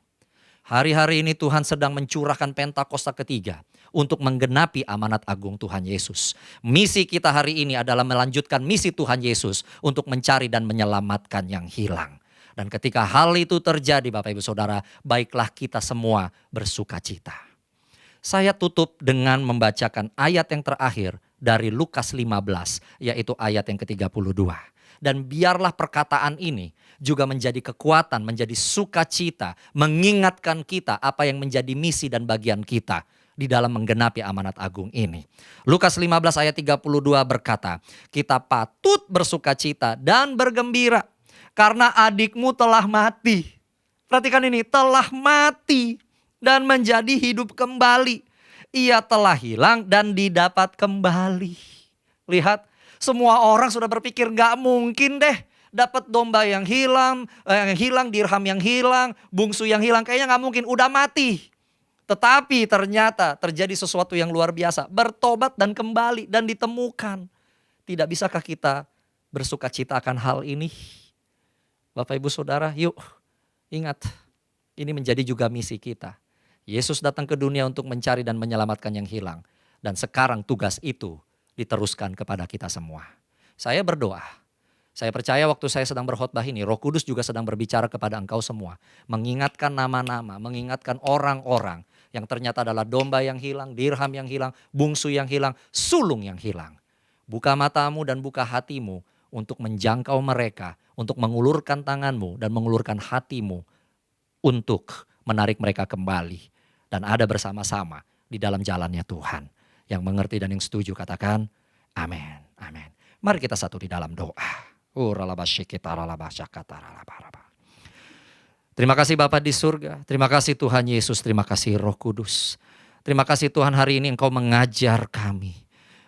Hari-hari ini Tuhan sedang mencurahkan Pentakosta ketiga untuk menggenapi amanat agung Tuhan Yesus. Misi kita hari ini adalah melanjutkan misi Tuhan Yesus untuk mencari dan menyelamatkan yang hilang. Dan ketika hal itu terjadi Bapak Ibu Saudara, baiklah kita semua bersukacita. Saya tutup dengan membacakan ayat yang terakhir dari Lukas 15, yaitu ayat yang ke-32. Dan biarlah perkataan ini juga menjadi kekuatan, menjadi sukacita, mengingatkan kita apa yang menjadi misi dan bagian kita di dalam menggenapi amanat agung ini. Lukas 15 ayat 32 berkata, kita patut bersukacita dan bergembira karena adikmu telah mati. Perhatikan ini, telah mati dan menjadi hidup kembali. Ia telah hilang dan didapat kembali. Lihat, semua orang sudah berpikir gak mungkin deh dapat domba yang hilang, dirham yang hilang, bungsu yang hilang. Kayaknya gak mungkin, udah mati. Tetapi ternyata terjadi sesuatu yang luar biasa. Bertobat dan kembali dan ditemukan. Tidak bisakah kita bersukacita akan hal ini? Bapak Ibu Saudara, yuk ingat. Ini menjadi juga misi kita. Yesus datang ke dunia untuk mencari dan menyelamatkan yang hilang. Dan sekarang tugas itu diteruskan kepada kita semua. Saya berdoa. Saya percaya waktu saya sedang berkhotbah ini, Roh Kudus juga sedang berbicara kepada engkau semua. Mengingatkan nama-nama, mengingatkan orang-orang yang ternyata adalah domba yang hilang, dirham yang hilang, bungsu yang hilang, sulung yang hilang. Buka matamu dan buka hatimu untuk menjangkau mereka, untuk mengulurkan tanganmu dan mengulurkan hatimu untuk menarik mereka kembali. Dan ada bersama-sama di dalam jalannya Tuhan. Yang mengerti dan yang setuju katakan amin, amin. Mari kita satu di dalam doa. Terima kasih Bapa di surga, terima kasih Tuhan Yesus, terima kasih Roh Kudus. Terima kasih Tuhan hari ini Engkau mengajar kami.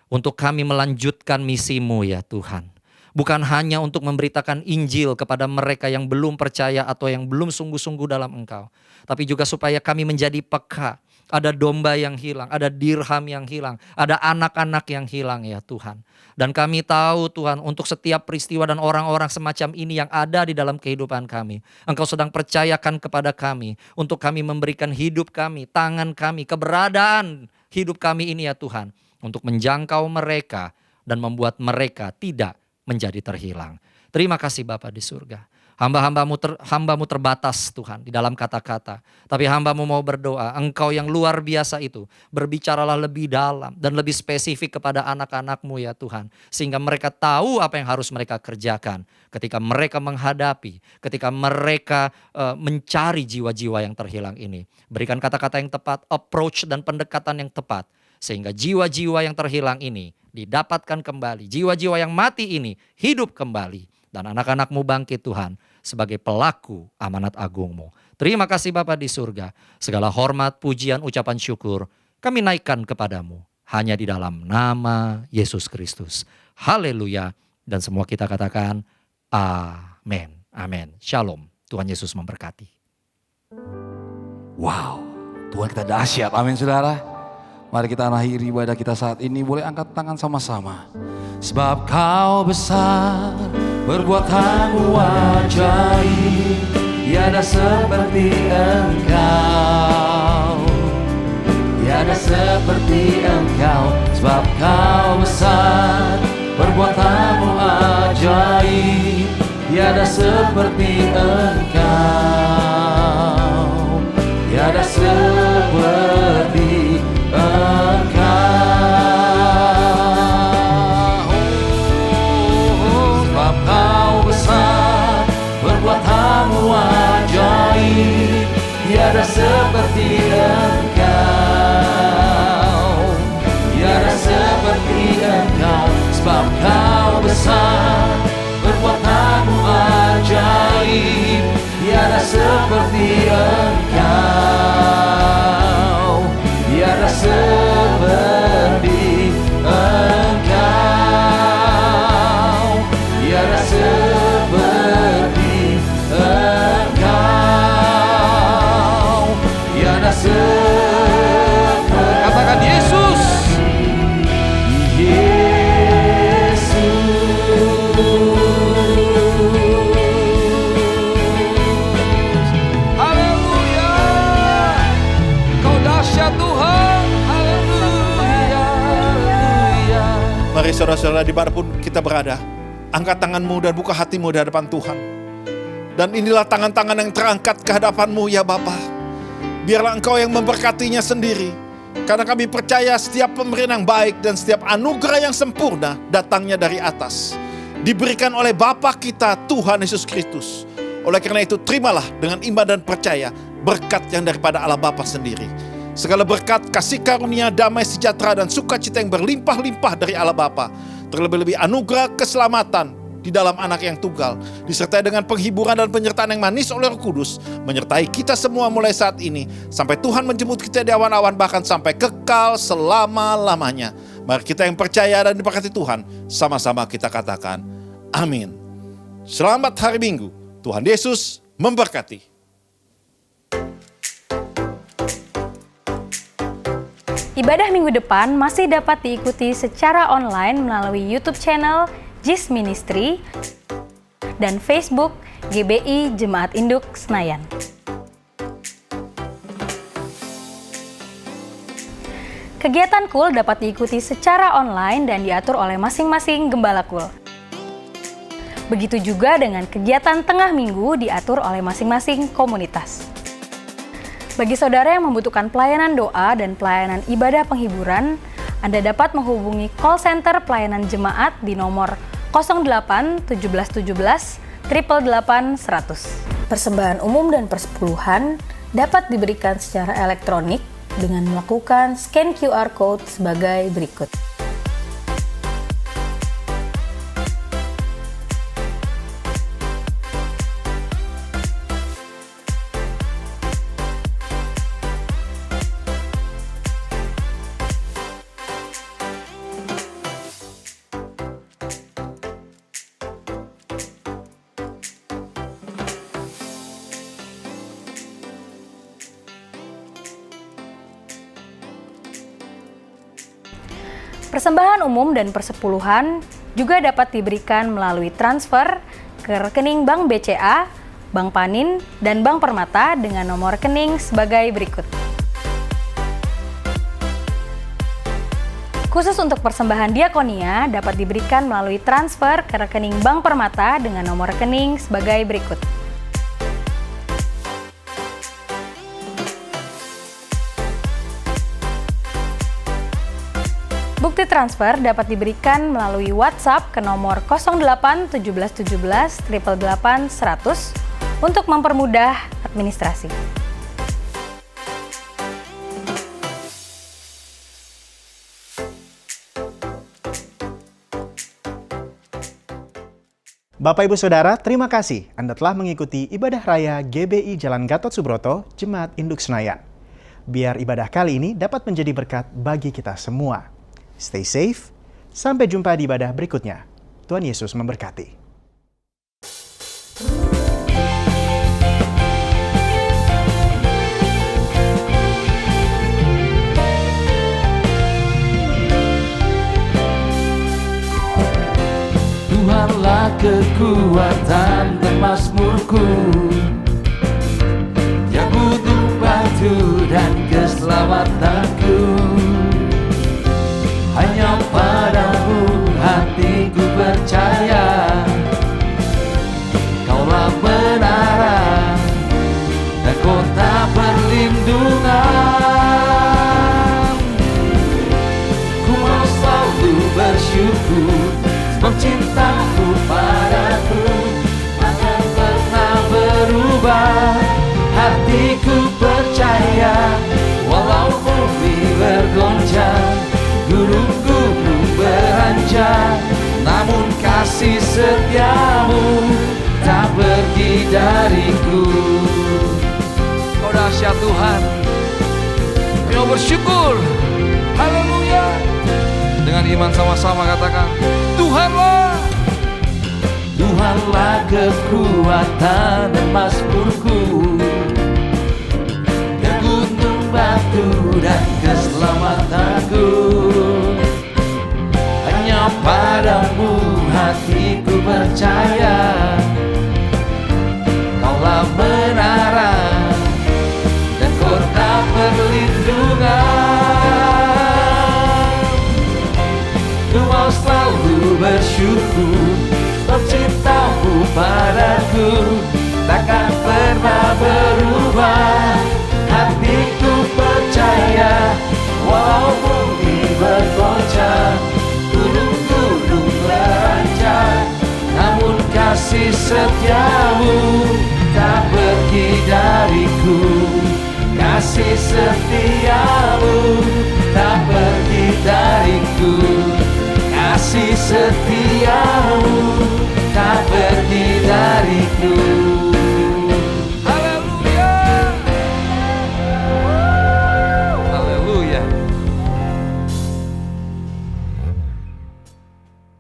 Untuk kami melanjutkan misimu ya Tuhan. Bukan hanya untuk memberitakan Injil kepada mereka yang belum percaya atau yang belum sungguh-sungguh dalam Engkau. Tapi juga supaya kami menjadi peka. Ada domba yang hilang, ada dirham yang hilang, ada anak-anak yang hilang ya Tuhan. Dan kami tahu Tuhan untuk setiap peristiwa dan orang-orang semacam ini yang ada di dalam kehidupan kami. Engkau sedang percayakan kepada kami untuk kami memberikan hidup kami, tangan kami, keberadaan hidup kami ini ya Tuhan. Untuk menjangkau mereka dan membuat mereka tidak menjadi terhilang. Terima kasih Bapa di surga. Hamba-Mu terbatas Tuhan di dalam kata-kata. Tapi hamba-Mu mau berdoa, Engkau yang luar biasa itu, berbicaralah lebih dalam dan lebih spesifik kepada anak-anak-Mu ya Tuhan. Sehingga mereka tahu apa yang harus mereka kerjakan ketika mereka menghadapi, ketika mereka mencari jiwa-jiwa yang terhilang ini. Berikan kata-kata yang tepat, approach dan pendekatan yang tepat. Sehingga jiwa-jiwa yang terhilang ini didapatkan kembali. Jiwa-jiwa yang mati ini hidup kembali. Dan anak-anak-Mu bangkit Tuhan sebagai pelaku amanat agung-Mu. Terima kasih Bapa di surga. Segala hormat, pujian, ucapan syukur kami naikkan kepadamu. Hanya di dalam nama Yesus Kristus. Haleluya. Dan semua kita katakan amin. Amin. Shalom. Tuhan Yesus memberkati. Wow, Tuhan kita dahsyat. Amin saudara. Mari kita akhiri ibadah kita saat ini. Boleh angkat tangan sama-sama. Sebab Kau besar, perbuatanmu ajaib, tiada seperti Engkau, tiada seperti Engkau. Sebab Kau besar, perbuatanmu ajaib, tiada seperti Engkau, tiada seperti Engkau. Sebab Kau besar, perbuatanmu ajaib, tiada seperti Engkau, tiada seperti Engkau. Sebab Kau besar, perbuatanmu ajaib, tiada seperti Engkau, tiada seperti Engkau, tiada seperti Engkau, tiada seperti. Katakan Yesus, haleluya, Kau dahsyat Tuhan, haleluya, haleluya. Mari saudara-saudara dimanapun kita berada, angkat tanganmu dan buka hatimu di hadapan Tuhan. Dan inilah tangan-tangan yang terangkat ke hadapanmu ya Bapa. Biarlah Engkau yang memberkatinya sendiri. Karena kami percaya setiap pemberian yang baik dan setiap anugerah yang sempurna datangnya dari atas. Diberikan oleh Bapa kita Tuhan Yesus Kristus. Oleh karena itu terimalah dengan iman dan percaya berkat yang daripada Allah Bapa sendiri. Segala berkat, kasih karunia, damai sejahtera dan sukacita yang berlimpah-limpah dari Allah Bapa. Terlebih-lebih anugerah keselamatan di dalam anak yang tunggal, disertai dengan penghiburan dan penyertaan yang manis oleh Roh Kudus, menyertai kita semua mulai saat ini, sampai Tuhan menjemput kita di awan-awan, bahkan sampai kekal selama-lamanya. Mari kita yang percaya dan diberkati Tuhan, sama-sama kita katakan, amin. Selamat hari Minggu, Tuhan Yesus memberkati. Ibadah minggu depan masih dapat diikuti secara online melalui YouTube channel JIS Ministry dan Facebook GBI Jemaat Induk Senayan. Kegiatan KUL dapat diikuti secara online dan diatur oleh masing-masing gembala KUL. Begitu juga dengan kegiatan tengah minggu diatur oleh masing-masing komunitas. Bagi saudara yang membutuhkan pelayanan doa dan pelayanan ibadah penghiburan, Anda dapat menghubungi call center pelayanan jemaat di nomor 08 17 17 888 100. Persembahan umum dan persepuluhan dapat diberikan secara elektronik dengan melakukan scan QR Code sebagai berikut. Persembahan umum dan persepuluhan juga dapat diberikan melalui transfer ke rekening Bank BCA, Bank Panin, dan Bank Permata dengan nomor rekening sebagai berikut. Khusus untuk persembahan diakonia dapat diberikan melalui transfer ke rekening Bank Permata dengan nomor rekening sebagai berikut. Bukti transfer dapat diberikan melalui WhatsApp ke nomor 08 17 17 888 100 untuk mempermudah administrasi. Bapak Ibu Saudara, terima kasih Anda telah mengikuti ibadah raya GBI Jalan Gatot Subroto, Jemaat Induk Senayan. Biar ibadah kali ini dapat menjadi berkat bagi kita semua. Stay safe, sampai jumpa di ibadah berikutnya. Tuhan Yesus memberkati. Tuhanlah kekuatan dan mazmurku, Ya gunung batu dan keselamatanku. Hanya padamu hatiku percaya, Kaulah menara dan kota perlindungan. Ku mau selalu bersyukur sebab cintamu padaku takkan pernah berubah. Hatiku percaya walau bumi bergoncang, gunung-gunung beranjak, namun kasih setiamu tak pergi dariku. Kau dahsyat Tuhan, kau bersyukur, haleluya. Dengan iman sama-sama katakan, Tuhanlah, Tuhanlah kekuatan dan mazmurku, Ya gunung batu dan keselamatanku. Hanya padamu hatiku percaya, Kaulah menara dan kota perlindungan. Ku mau selalu bersyukur sebab cintamu padaku takkan pernah berubah. Hatiku percaya walau bumi bergoncang, gunung-gunung beranjak, namun kasih setiamu tak pergi dariku. Kasih setiamu tak pergi dariku. Kasih setiamu tak pergi dariku.